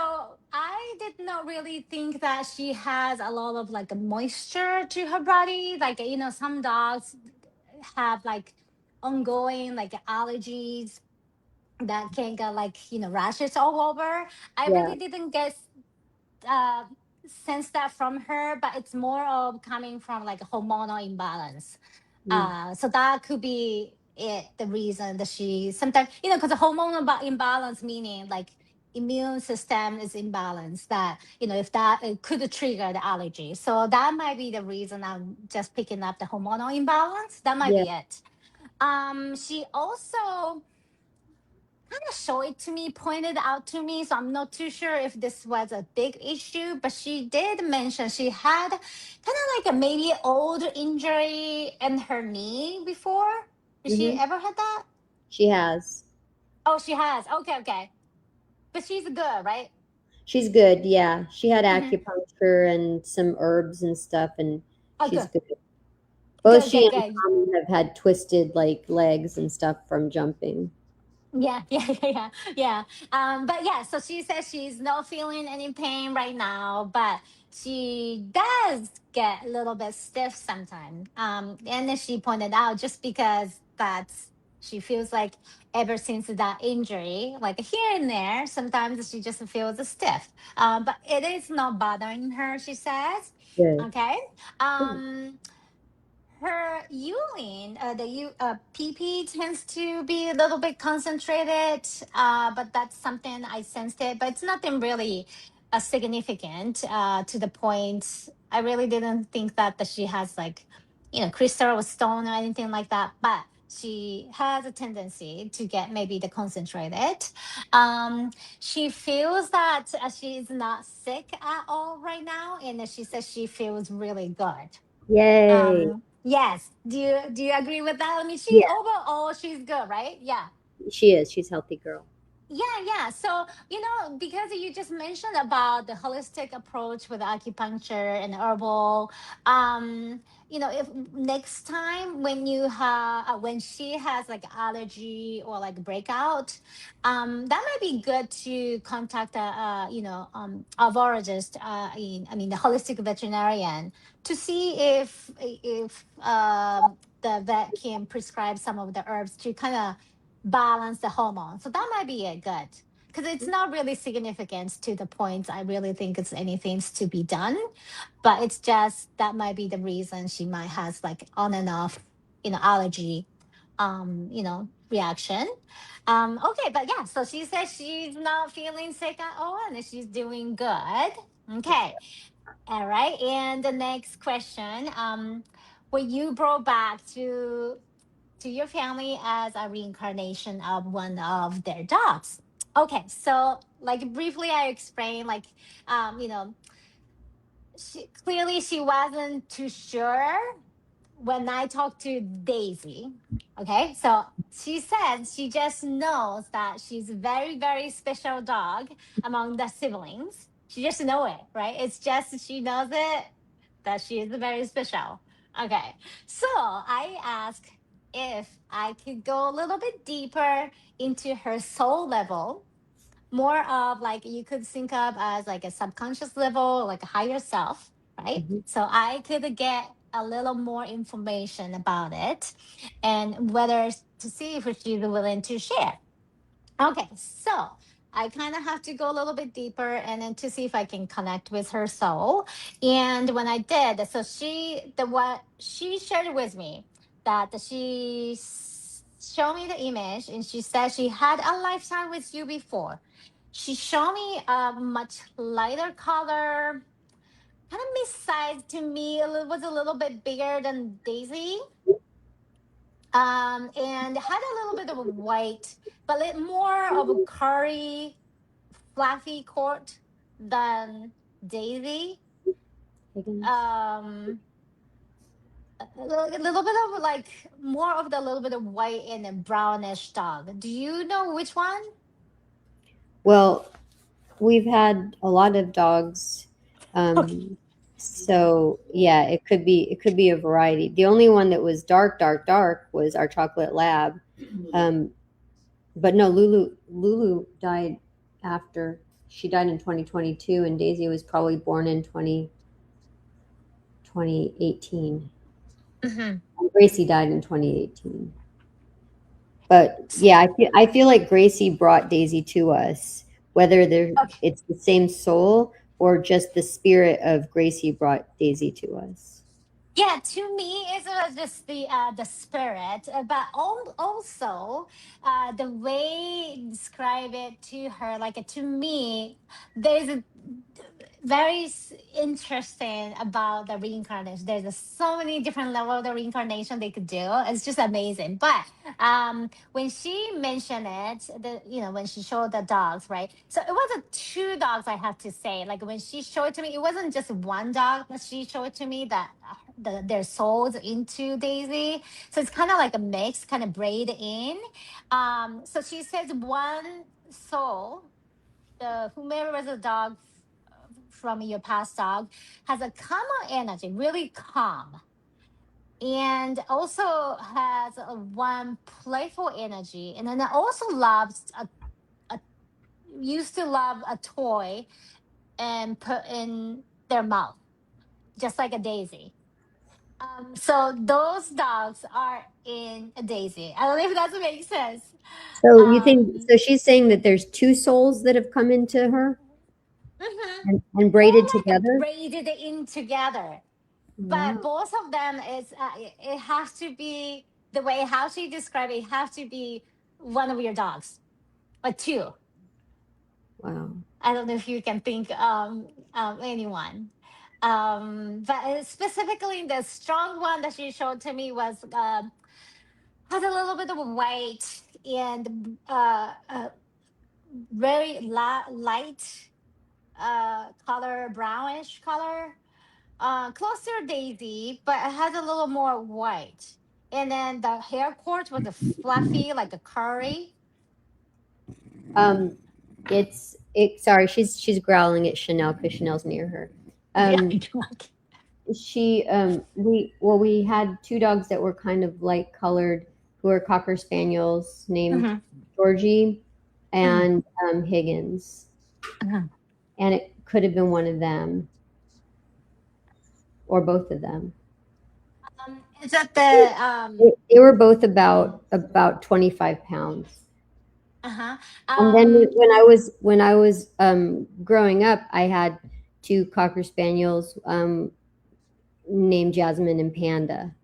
I did not really think that she has a lot of like moisture to her body. Like, some dogs have like ongoing like allergies that can get like rashes all over. I
Yeah.
really didn't get uh sense that from her, but it's more of coming from like a hormonal imbalance.
Mm.
So that could be it, the reason that she sometimes, because a hormonal imbalance meaning like immune system is imbalanced, that if that it could trigger the allergy. So that might be the reason I'm just picking up the hormonal imbalance. That might
Yeah.
be it. She also kind of showed it to me, pointed out to me, so I'm not too sure if this was a big issue, but she did mention she had kind of like a maybe old injury in her knee before. Did she
Hmm.
ever had that?
She has.
Oh, she has. Okay, okay. But she's good, right?
She's good. Yeah. She had
Mm-hmm.
acupuncture and some herbs and stuff, and
Oh,
she's
good.
good. Both
Good,
she
good,
and
good.
Tommy have had twisted like legs and stuff from jumping.
Yeah, yeah. But yeah, so she says she's not feeling any pain right now, but she does get a little bit stiff sometimes. And then she pointed out just because that's she feels like ever since that injury, like here and there, sometimes she just feels stiff. But it is not bothering her, she says.
Good.
Okay.
Good.
Her urine, PP tends to be a little bit concentrated, but that's something I sensed it, but it's nothing really significant to the point. I really didn't think that she has like, crystal or stone or anything like that, but she has a tendency to get maybe the concentrated. She feels that she's not sick at all right now, and she says she feels really good.
Yay.
Yes. Do you agree with that? I mean, she
Yeah,
overall she's good, right? Yeah.
she is. She's a healthy girl.
Yeah. So, because you just mentioned about the holistic approach with acupuncture and herbal, if next time when when she has like allergy or like breakout, that might be good to contact a virologist, the holistic veterinarian, to see if the vet can prescribe some of the herbs to kind of balance the hormone. So that might be a good, because it's not really significant to the point I really think it's anything to be done, but it's just that might be the reason she might has like on and off, allergy, reaction. Okay, but yeah, so she says she's not feeling sick at all and she's doing good. Okay, all right. And the next question, what you brought back to your family as a reincarnation of one of their dogs. Okay, so like briefly, I explained like, clearly she wasn't too sure when I talked to Daisy. Okay, so she said she just knows that she's a very, very special dog among the siblings. She just know it, right? It's just she knows it that she is very special. Okay, so I asked if I could go a little bit deeper into her soul level, more of like you could think of as like a subconscious level, like a higher self, right?
Mhm.
So I could get a little more information about it and whether to see if she's willing to share. Okay, so I kind of have to go a little bit deeper and then to see if I can connect with her soul. And when I did, so what she shared with me that showed me the image and she said she had a lifetime with you before. She showed me a much lighter color, kind of mid-sized to me. Was a little bit bigger than Daisy, and had a little bit of a white, but more of a curry, fluffy coat than Daisy.
Higgins.
Um, a little bit of like more of the little bit of white and a brownish dog. Do you know which one?
Well, we've had a lot of dogs.
Okay.
So yeah, it could be a variety. The only one that was dark, dark, dark was our chocolate lab. Um, but no, Lulu died after she died in 2022, and Daisy was probably born in 2018.
Hmm.
Gracie died in 2018. But yeah, I feel like Gracie brought Daisy to us, whether
Okay.
it's the same soul or just the spirit of Gracie brought Daisy to us.
Yeah, to me, it was just the spirit, but also the way you describe it to her. Like to me, there's a very interesting about the reincarnation. There's so many different levels of the reincarnation they could do. It's just amazing. But when she mentioned it, when she showed the dogs, right? So it wasn't two dogs. I have to say, like when she showed it to me, it wasn't just one dog that she showed to me that their souls into Daisy. So it's kind of like a mix, kind of braid in. So she says one soul, the whomever was a dog from your past dog, has a calm energy, really calm, and also has a one playful energy, and then it also loves a used to love a toy and put in their mouth, just like a Daisy. So those dogs are in a Daisy. I don't know if that makes sense.
So you think
Um,
so she's saying that there's two souls that have come into her
mhm.
and
More
braided
like a
together?
braided in together, but
Wow.
both of them is it has to be the way how she described it. Have to be one of your dogs, or two.
Wow.
I don't know if you can think anyone. But specifically the strong one that she showed to me was has a little bit of white and very light color, brownish color, close to Daisy, but it has a little more white. And then the hair cord was a fluffy, like a curry.
Um, sorry, she's growling at Chanel because Chanel's near her.
Yeah,
Um, we had two dogs that were kind of light colored who are cocker spaniels named
Mhm,
Georgie
mhm,
and Higgins,
mhm.
and it could have been one of them or both of them.
Is that the
They were both about 25 pounds.
uh-huh.
And then
Um
when I was growing up, I had two cocker spaniels named Jasmine and Panda.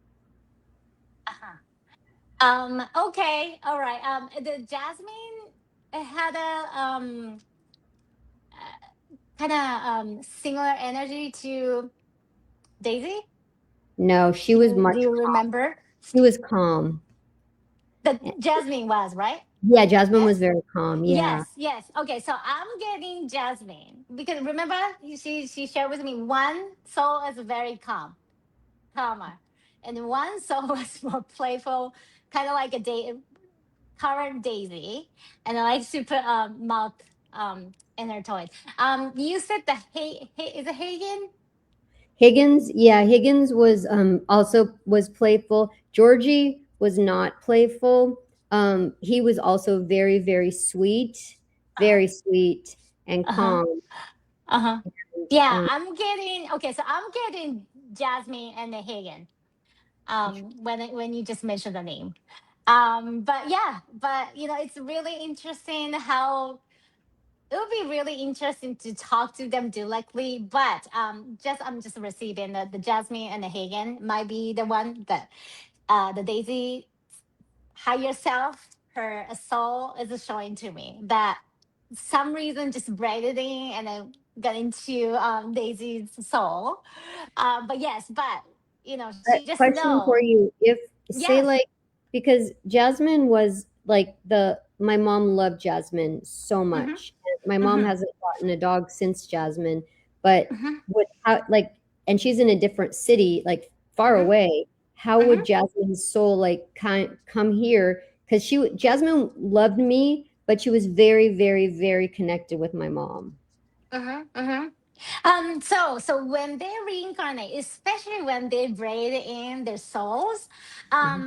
uh-huh. Okay, all right. The Jasmine had a kind of similar energy to Daisy.
No, she was
Do
much
you remember?
she was calm.
The Jasmine was, right?
Yeah, Jasmine was
Yes.
very calm. Yeah.
Yes, yes. Okay, so I'm getting Jasmine because remember she shared with me one soul is very calmer, and one soul was more playful, kind of like a current Daisy, and I like to put mouth in her toys. You said the is it Hagen?
Higgins, yeah, Higgins was also was playful. Georgie was not playful. He was also
Uh-huh.
very sweet and
Uh-huh.
calm.
Uh-huh. Yeah,
Um,
I'm getting okay. So I'm getting Jasmine and the Hagen. When you just mentioned the name. But yeah, but it's really interesting how it would be really interesting to talk to them directly. But just I'm just receiving the Jasmine and the Hagen might be the one that the Daisy higher self, her soul is showing to me that some reason just braided in and then got into Daisy's soul. But yes, but she just
question for
know.
you. If say
Yes.
like because Jasmine was like the my mom loved Jasmine so
Mm-hmm,
much. My mom
mm-hmm,
hasn't gotten a dog since Jasmine, but
mm-hmm,
what how like and she's in a different city, like far
mm-hmm,
away. How
mm-hmm,
would Jasmine's soul like come here? Because Jasmine loved me, but she was very, very, very connected with my mom.
mm-hmm, mm-hmm. So when they reincarnate, especially when they braid in their souls,
Mhm.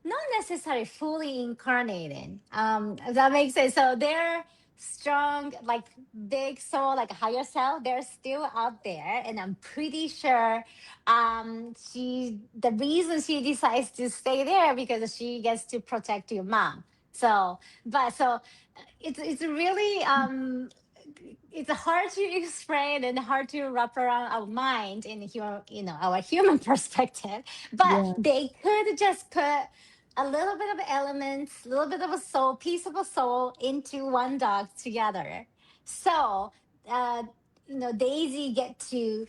not necessarily fully incarnating. That makes sense. So they're strong, like big soul, like higher self. They're still out there, and I'm pretty sure, the reason she decides to stay there because she gets to protect your mom. So, but so it's really it's hard to explain and hard to wrap around our mind in our human perspective, but
Yeah.
they could just put a little bit of elements, a little bit of a soul, piece of a soul into one dog together. So uh Daisy get to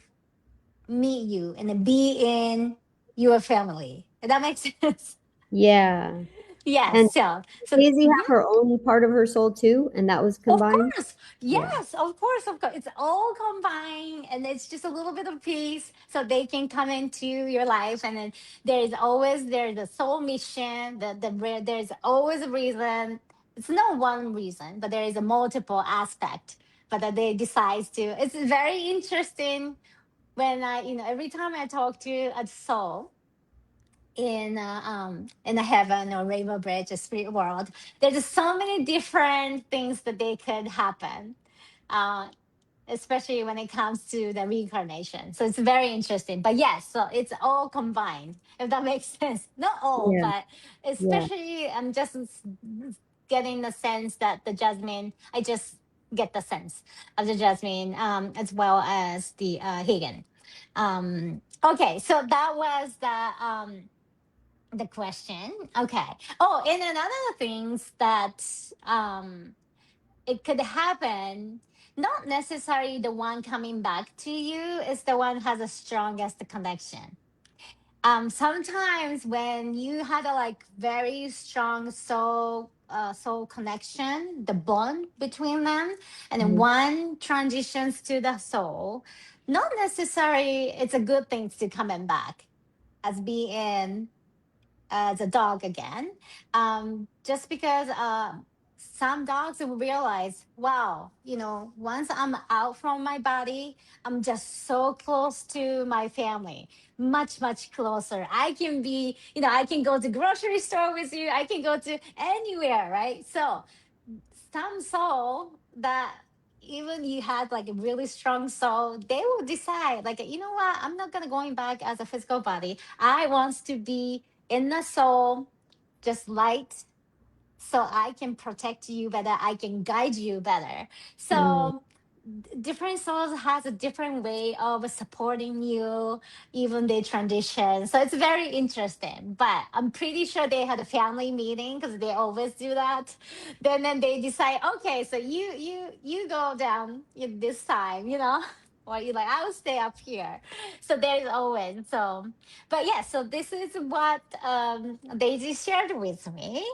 meet you and then be in your family. Does that makes sense?
Yeah.
Yes.
And
So
Daisy
mhm.
have her own part of her soul too, and that was
Of
combined?
course.
Yeah.
Yes, of course, of course. It's all combined and it's just a little bit of peace so they can come into your life. And then there's a soul mission, there's always a reason. It's not one reason, but there is a multiple aspect. But that they decide to. It's very interesting when every time I talk to a soul in the heaven or rainbow bridge, a spirit world, there's so many different things that they could happen, uh, especially when it comes to the reincarnation. So it's very interesting. But yes, so it's all combined, if that makes sense. Not all,
Yeah.
but
Yeah.
especially I'm just getting the sense that the Jasmine, I just get the sense of the Jasmine, as well as the Hagen. Okay, so that was the question. Okay. Oh, and another things that it could happen, not necessarily the one coming back to you is the one has the strongest connection. Sometimes when you had a like very strong soul connection, the bond between them, and then
Mhm.
one transitions to the soul, not necessarily it's a good thing to coming back as being as a dog again, just because some dogs will realize, wow, once I'm out from my body, I'm just so close to my family, much, much closer. I can go to grocery store with you. I can go to anywhere, right? So some soul that even you had like a really strong soul, they will decide like, you know what, I'm not gonna going back as a physical body. I wants to be in the soul, just light, so I can protect you better, I can guide you better.
Mm.
So different souls has a different way of supporting you, even they transition. So it's very interesting. But I'm pretty sure they had a family meeting because they always do that. Then they decide, okay, so you go down this time, or you like I'll stay up here. So there's always so. But yeah, so this is what Daisy shared with me.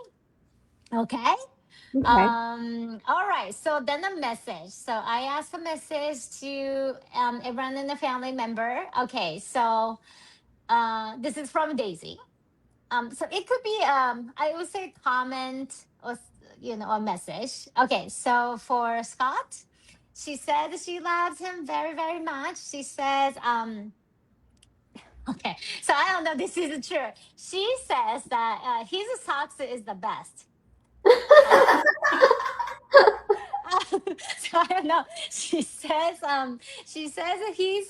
Okay.
Okay.
All right. So then a message. So I asked a message to everyone in the family member. Okay. So this is from Daisy. So it could be I would say comment or a message. Okay. So for Scott, she said she loves him very, very much. She says, okay. So I don't know if this is true. She says that his socks is the best. Uh, so I don't know. She says that she says he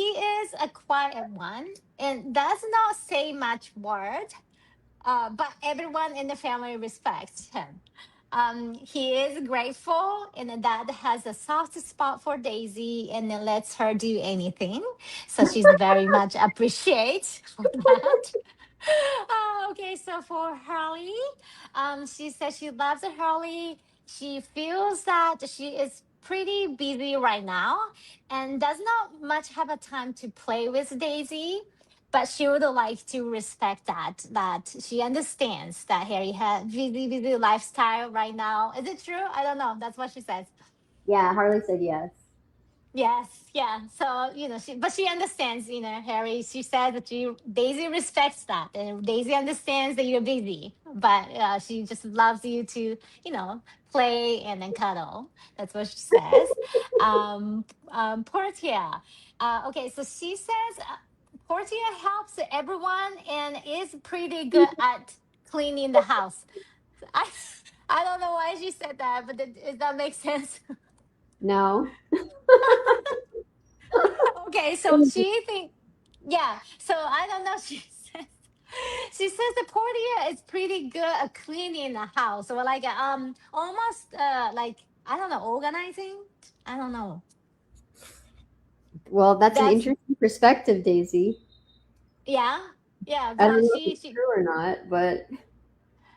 is a quiet one and does not say much word, but everyone in the family respects him. He is grateful, and the dad has a soft spot for Daisy and then lets her do anything. So she's very much appreciate for that. Okay, so for Harley, she says she loves Harley. She feels that she is pretty busy right now and does not much have a time to play with Daisy. But she would like to respect that she understands that Harry has busy lifestyle right now. Is it true? I don't know. That's what she says.
Yeah, Harley said yes.
Yes, yeah. So she understands. Harry. She said that Daisy respects that, and Daisy understands that you're busy, but she just loves you to, play and then cuddle. That's what she says. Portia. Okay, so she says Portia helps everyone and is pretty good at cleaning the house. I I don't know why she said that, but does that make sense?
No.
Okay, so she think, yeah. So I don't know. She says the Portia is pretty good at cleaning the house, or like almost like I don't know, organizing. I don't know.
Well, that's an
That's
interesting perspective, Daisy.
yeah, yeah.
I don't
But
know if it's true or not, but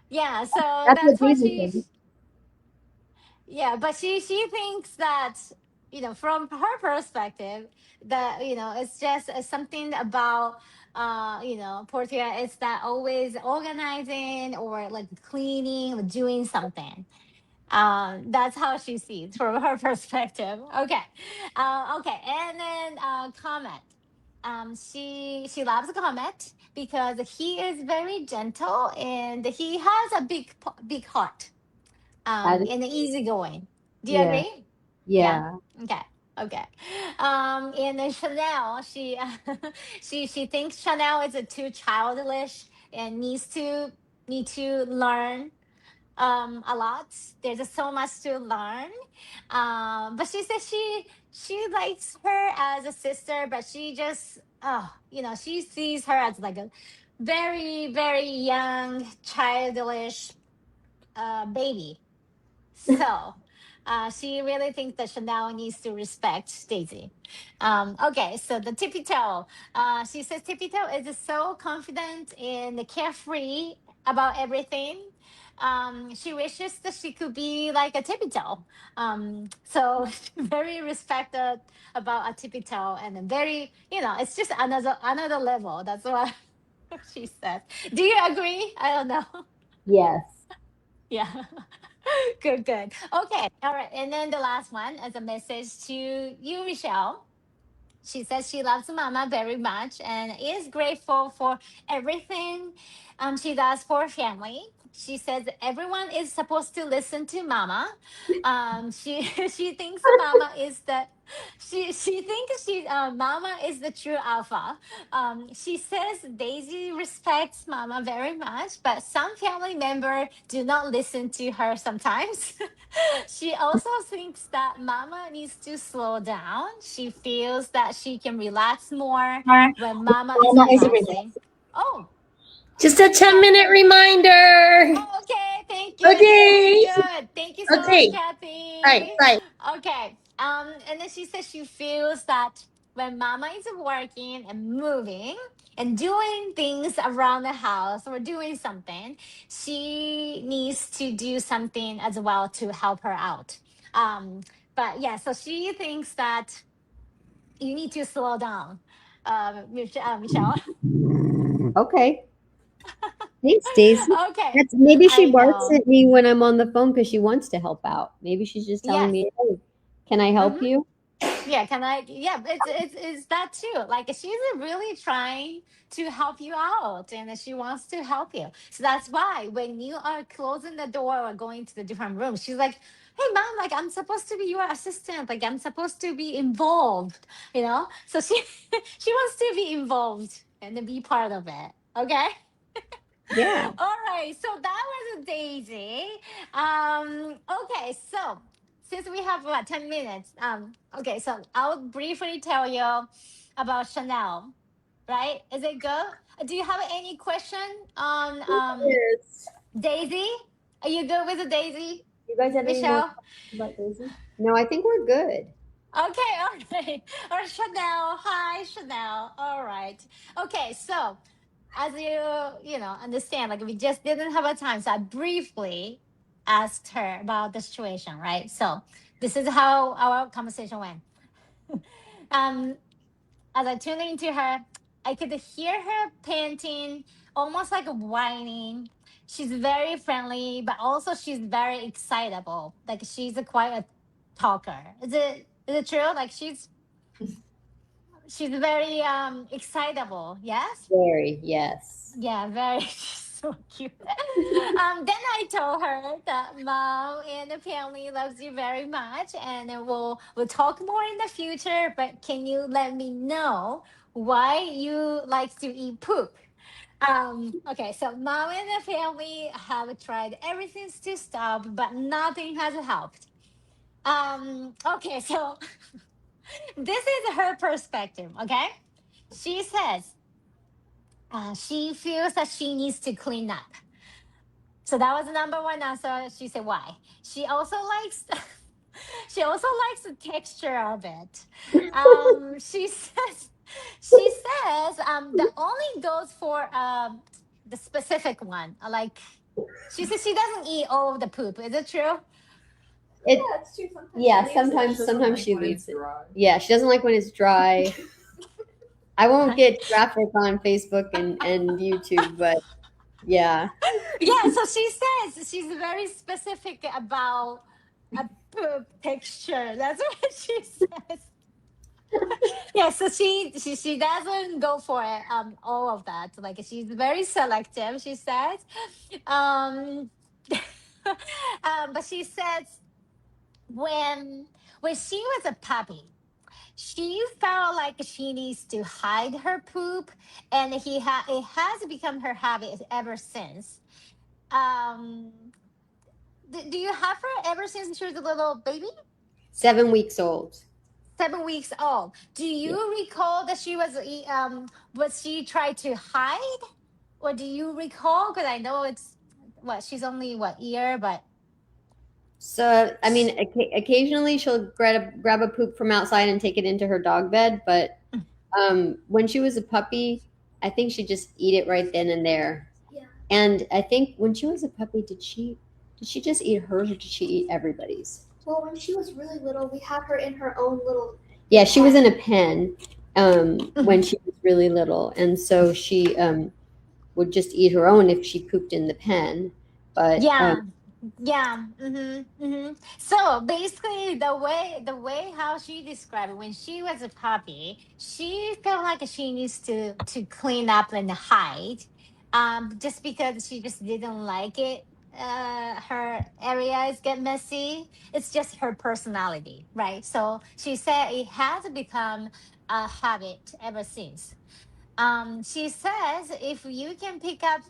yeah. So
that's what
that's what
Daisy thinks.
yeah. But she thinks that from her perspective, that it's just something about Portugal. It's that always organizing or like cleaning or doing something. That's how she sees from her perspective. Okay. Okay, and then Comet. She loves Comet because he is very gentle and he has a big heart.
That is,
And easygoing. Do you
yeah,
agree? Yeah.
yeah.
Okay. Okay. And then Chanel, she she thinks Chanel is too childish and need to learn a lot. There's just so much to learn. But she says she likes her as a sister, but she just she sees her as like a very very young childish baby. So she really thinks that Chanel needs to respect Daisy. Okay, so the tippy toe. She says tippy toe is so confident and carefree about everything. She wishes that she could be like a tippy toe. So very respected about a tippy toe and very, it's just another level. That's what she said. Do you agree? I don't know.
Yes.
Yeah. Good, good. Okay. All right. And then the last one as a message to you, Michelle. She says she loves Mama very much and is grateful for everything she does for family. She says everyone is supposed to listen to Mama. She she thinks Mama is the she thinks Mama is the true alpha. She says Daisy respects Mama very much, but some family member do not listen to her sometimes. She also thinks that Mama needs to slow down. She feels that she can relax more when Mama is relaxing. Oh,
Just a 10-minute reminder.
oh, okay. Thank you. Thank you.
Okay.
Good. Thank you so much,
Okay. Bye.
Kathy.
Bye.
Okay. And then she says she feels that when Mama is working and moving and doing things around the house or doing something, she needs to do something as well to help her out. Um, but yeah, so she thinks that you need to slow down, Michelle.
Okay. Thanks, Daisy.
Okay,
That's maybe she
I
barks
know.
at me when I'm on the phone because she wants to help out. Maybe she's just telling
Yes.
me, "Hey, can I help
Mm-hmm.
you?"
Yeah, can I? Yeah, it's that too. Like she's really trying to help you out, and she wants to help you. So that's why when you are closing the door or going to the different rooms, she's like, "Hey, mom, like I'm supposed to be your assistant. Like I'm supposed to be involved." So she she wants to be involved and to be part of it. Okay.
Yeah.
All right, so that was Daisy. Okay, so since we have about 10 minutes, okay, so I'll briefly tell you about Chanel, right? Is it good? Do you have any question on
Yes.
Daisy? Are you good with the Daisy,
You guys have any more
Michelle?
questions about Daisy? No, I think we're good.
Okay, all right. Or Chanel. Hi, Chanel. All right. Okay, so as you understand, like we just didn't have a time, so I briefly asked her about the situation, right? So this is how our conversation went. um as I tuned into her, I could hear her panting, almost like whining. She's very friendly, but also she's very excitable, like she's a quite a talker. Is it true? Like she's very excitable, yes.
Very, yes.
Yeah, very so cute. Then I told her that mom and the family loves you very much, and then we'll talk more in the future. But can you let me know why you like to eat poop? Okay, so mom and the family have tried everything to stop, but nothing has helped. Okay, so this is her perspective. Okay, she says she feels that she needs to clean up. So that was the number one answer. She said why. She also likes She also likes the texture of it. She says the only goes for the specific one. Like she says she doesn't eat all of the poop. Is it true?
It,
Yeah, it's true. Sometimes
yeah,
she leaves it.
sometimes she
When
leaves
it's
it.
dry.
Yeah, she doesn't like when it's dry. I won't get traffic on Facebook and YouTube, but yeah.
Yeah, so she says she's very specific about a poop texture. That's what she says. Yeah, so she doesn't go for it, all of that. Like she's very selective. She says, um, but she says when when she was a puppy, she felt like she needs to hide her poop, and it has become her habit ever since. Um, do you have her ever since she was a little baby?
7 weeks old.
7 weeks old. Do
Yeah.
you recall that was she tried to hide, or do you recall? Because I know it's what she's only what year, but
So, I mean, occasionally she'll grab a poop from outside and take it into her dog bed, but when she was a puppy, I think she just eat it right then and there.
Yeah.
And I think when she was a puppy, did she just eat hers or did she eat everybody's?
Well, when she was really little, we had her in her own little.
Yeah, she was in a pen when she was really little, and so she would just eat her own if she pooped in the pen. But
yeah. Yeah. So basically, the way how she described it, when she was a puppy, she felt like she needs to clean up and hide, just because she just didn't like it. Her areas get messy. It's just her personality, right? So she said it has become a habit ever since. She says if you can pick up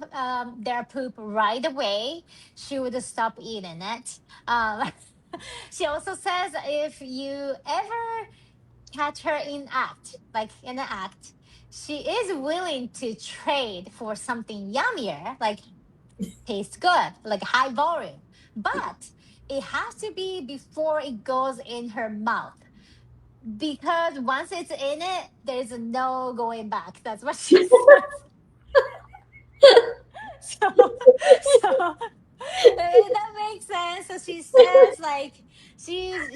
their poop right away, she would stop eating it. Um, she also says if you ever catch her in the act, she is willing to trade for something yummier, like tastes good, like high volume. But it has to be before it goes in her mouth. Because once it's in it, there's no going back. That's what she says. So, so that makes sense. So she says like she's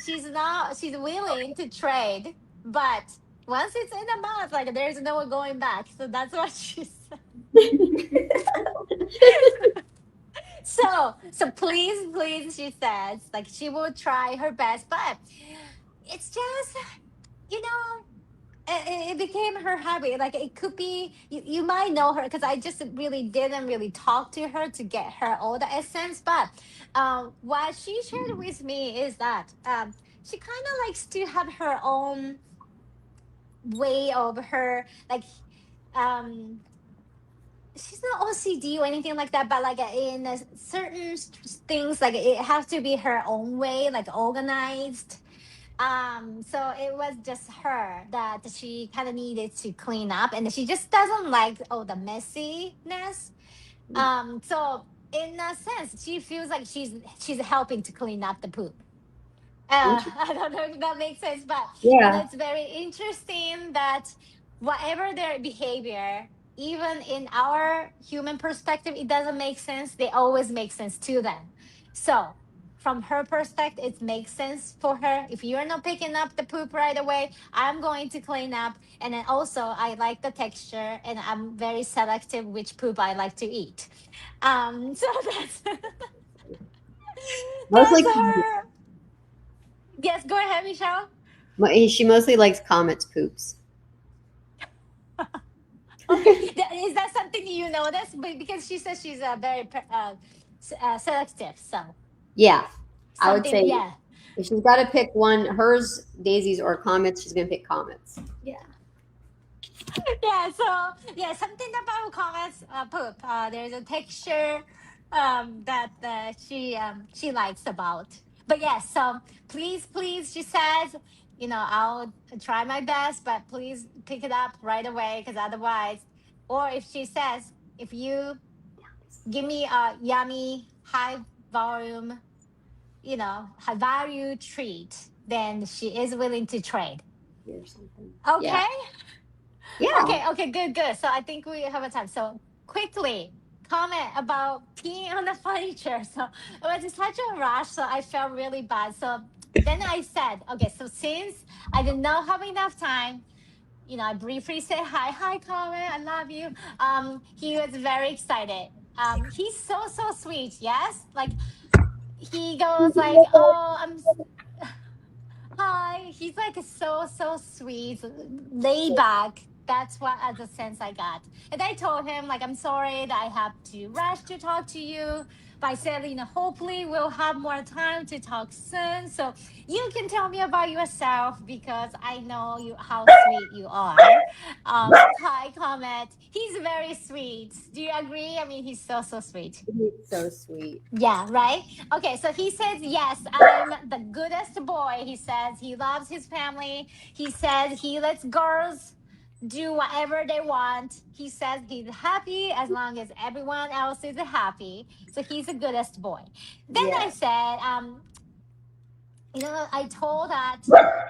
willing to trade, but once it's in the mouth, like there's no going back. So that's what she said. So please, she says like she will try her best, but it's just you know it became her habit. Like it could be you might know her because I just really didn't really talk to her to get her all the essence. But what she shared with me is that she kind of likes to have her own way of her like um she's not OCD or anything like that, but like in certain things, like it has to be her own way, like organized. So it was just her that she kind of needed to clean up, and she just doesn't like all the messiness. So in a sense, she feels like she's helping to clean up the poop. I don't know if that makes sense, but
Yeah.
it's very interesting that whatever their behavior, even in our human perspective, it doesn't make sense. They always make sense to them. So, from her perspective, it makes sense for her. If you're not picking up the poop right away, I'm going to clean up. And then also, I like the texture, and I'm very selective which poop I like to eat. So
Mostly,
that's her. Yes, go ahead, Michelle.
she mostly likes Comet's poops.
Okay, is that something you notice? But because she says she's very selective, so
Yeah, I would
something,
say
yeah,
if she's got to pick one, hers, Daisy's, or Comets, she's gonna pick Comets.
Yeah.
yeah. So yeah, something about comments poop. There's a texture that she likes about. But yes, so please, she says, I'll try my best, but please pick it up right away, because otherwise, or if she says, if you give me a yummy high volume her value treat, then she is willing to trade.
Here's something.
Okay.
Yeah.
Okay, good. So I think we have a time. So quickly comment about peeing on the furniture. So it was such a rush, so I felt really bad. So then I said, okay, so since I did not have enough time, I briefly said hi, Colin, I love you. He was very excited. He's so sweet. Yes, like he goes like, oh, I'm hi. He's like so sweet, laid back. That's what as a sense I got. And I told him like I'm sorry that I have to rush to talk to you. But I said, hopefully we'll have more time to talk soon. So you can tell me about yourself because I know you how sweet you are. Hi, Comet. He's very sweet. Do you agree? I mean, he's so sweet.
He's so sweet.
Yeah, right? Okay, so he says, yes, I'm the goodest boy. He says he loves his family. He says he lets girls do whatever they want. He says he's happy as long as everyone else is happy. So he's the goodest boy. Then I
Yeah.
said, I told that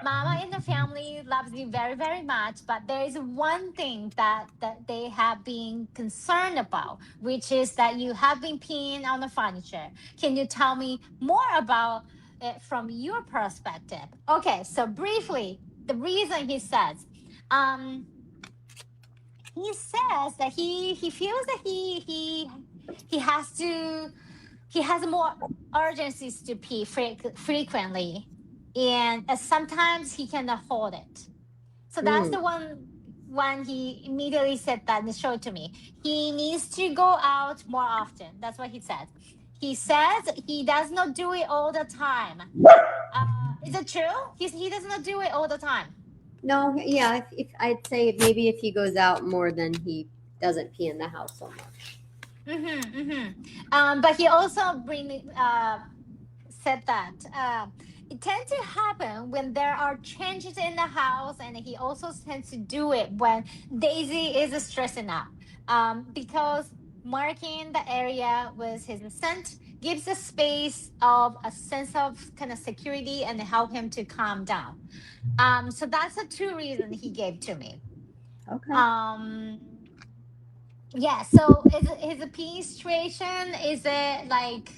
Mama and the family loves you very, very much, but there is one thing that they have been concerned about, which is that you have been peeing on the furniture. Can you tell me more about it from your perspective? Okay, so briefly, the reason he says that he feels that he has to he has more urgencies to pee frequently, and sometimes he cannot hold it. So that's the one when he immediately said that and showed to me. He needs to go out more often. That's what he said. He says he does not do it all the time. Is it true? He does not do it all the time.
No, yeah. If I'd say maybe if he goes out more, then he doesn't pee in the house so much.
But he also said that it tends to happen when there are changes in the house, and he also tends to do it when Daisy is stressing out, because marking the area with his scent gives a space of a sense of kind of security and help him to calm down. So that's the two reasons he gave to me.
Okay.
Yeah, so is a peace situation, is it like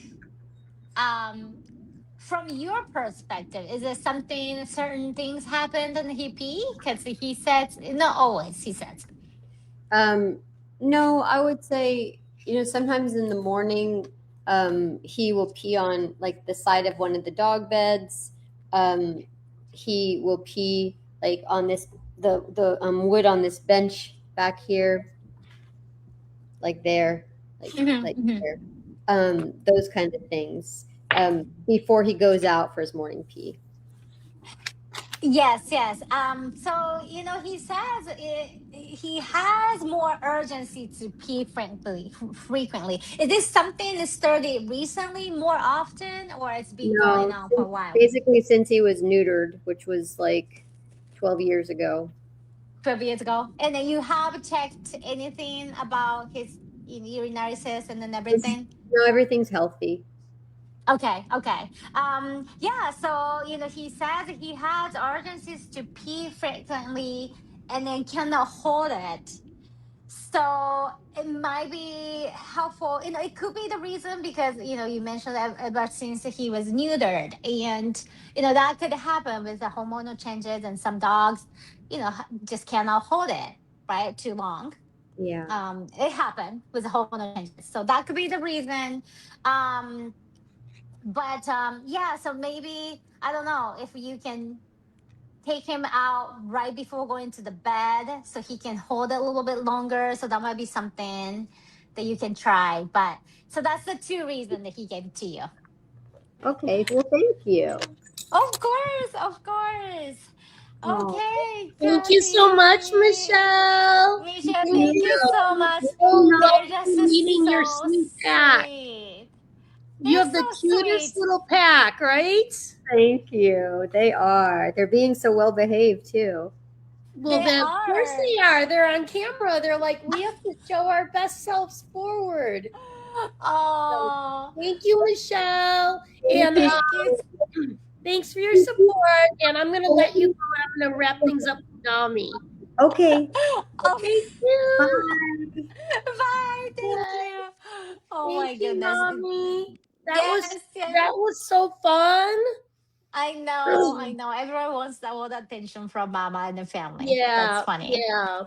from your perspective, is it something certain things happened in he pee? Because he said not always, he says.
No, I would say, sometimes in the morning, he will pee on like the side of one of the dog beds. He will pee like on the wood on this bench back here, like there, like there. Those kinds of things. Before he goes out for his morning pee.
Yes. So he says he has more urgency to pee frequently. Is this something that started recently, more often, or it's been going
No,
on for a while?
basically since he was neutered, which was like 12 years ago.
12 years ago, and then you have checked anything about his urinary system and everything?
No, everything's healthy.
Okay. Yeah, so he says he has urgencies to pee frequently and then cannot hold it. So it might be helpful. It could be the reason because you mentioned that ever since he was neutered, and that could happen with the hormonal changes, and some dogs, just cannot hold it right too long.
Yeah.
It happened with the hormonal changes, so that could be the reason. Um, but yeah, so maybe I don't know if you can take him out right before going to the bed so he can hold it a little bit longer. So that might be something that you can try. But so that's the two reasons that he gave it to you.
Okay. Well, thank you.
Of course.
Oh,
Okay.
Thank you so much,
Kathy.
Michelle.
Michelle,
thank
thank you
you.
so much.
Oh,
You're
love
just
meeting your
so
sweet pack.
sweet.
You
They're
have the
so
cutest
sweet.
little pack, right?
Thank you. They are. They're being so well behaved too.
Well,
They
then, of course
are.
they are. They're on camera. They're like, we have to show our best selves forward.
Oh,
Thank you, Michelle. And
thank you.
thanks for your support. And I'm going to let you go. I'm going to wrap things up with Nami.
Okay.
Oh,
Thank you.
bye. Thank
Bye.
you. Oh
Thank
my
you,
goodness.
Nami. That was
Yes, yes.
that was so fun.
I know. I know. Everyone wants all the attention from Mama and the family. That's
Yeah,
funny.
yeah.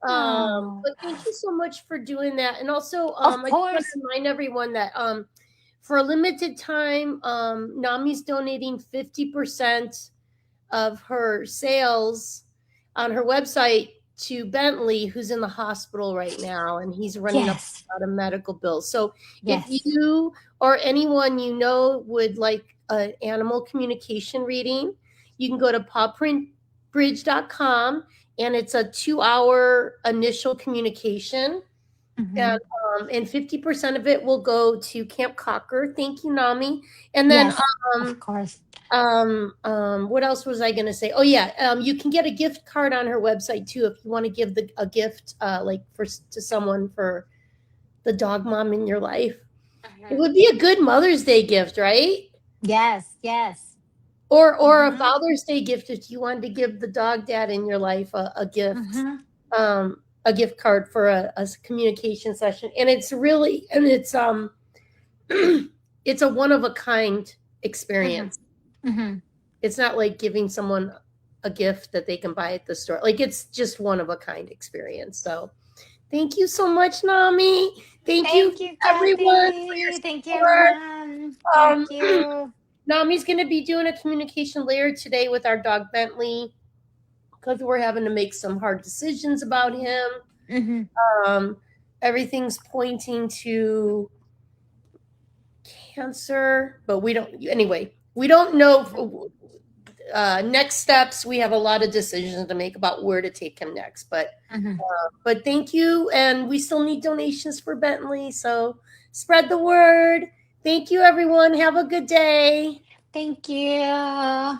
Oh,
But thank you so much for doing that. And also,
of
I just want
course.
to remind everyone that for a limited time, Nami's donating 50% of her sales on her website to Bentley, who's in the hospital right now, and he's running up
Yes.
a lot of medical bills. So if
Yes.
you or anyone you know would like an animal communication reading, you can go to pawprintbridge.com, and it's a 2-hour initial communication.
Mhm.
And 50% of it will go to Camp Cocker. Thank you, Nami. And then
Yes. Of course.
what else was I going to say? Oh yeah, you can get a gift card on her website too if you want to give a gift like to someone for the dog mom in your life. It would be a good Mother's Day gift, right?
Yes. Yes.
Or a
Mhm.
Father's Day gift if you wanted to give the dog dad in your life a gift.
Mhm.
A gift card for a communication session. And it's it's a one of a kind
Mhm.
experience.
Mhm.
It's not like giving someone a gift that they can buy at the store. Like it's just one of a kind experience. So thank you so much, Nami. Thank you,
Thank you,
everyone, for your
Kathy. Thank you,
support.
everyone. Thank you.
Nami's going to be doing a communication layer today with our dog Bentley because we're having to make some hard decisions about him.
Mhm.
Um, everything's pointing to cancer, but we don't. Anyway, we don't know. Next steps, we have a lot of decisions to make about where to take him next.
Mhm.
But thank you, and we still need donations for Bentley, so spread the word. Thank you, everyone. Have a good day.
Thank you.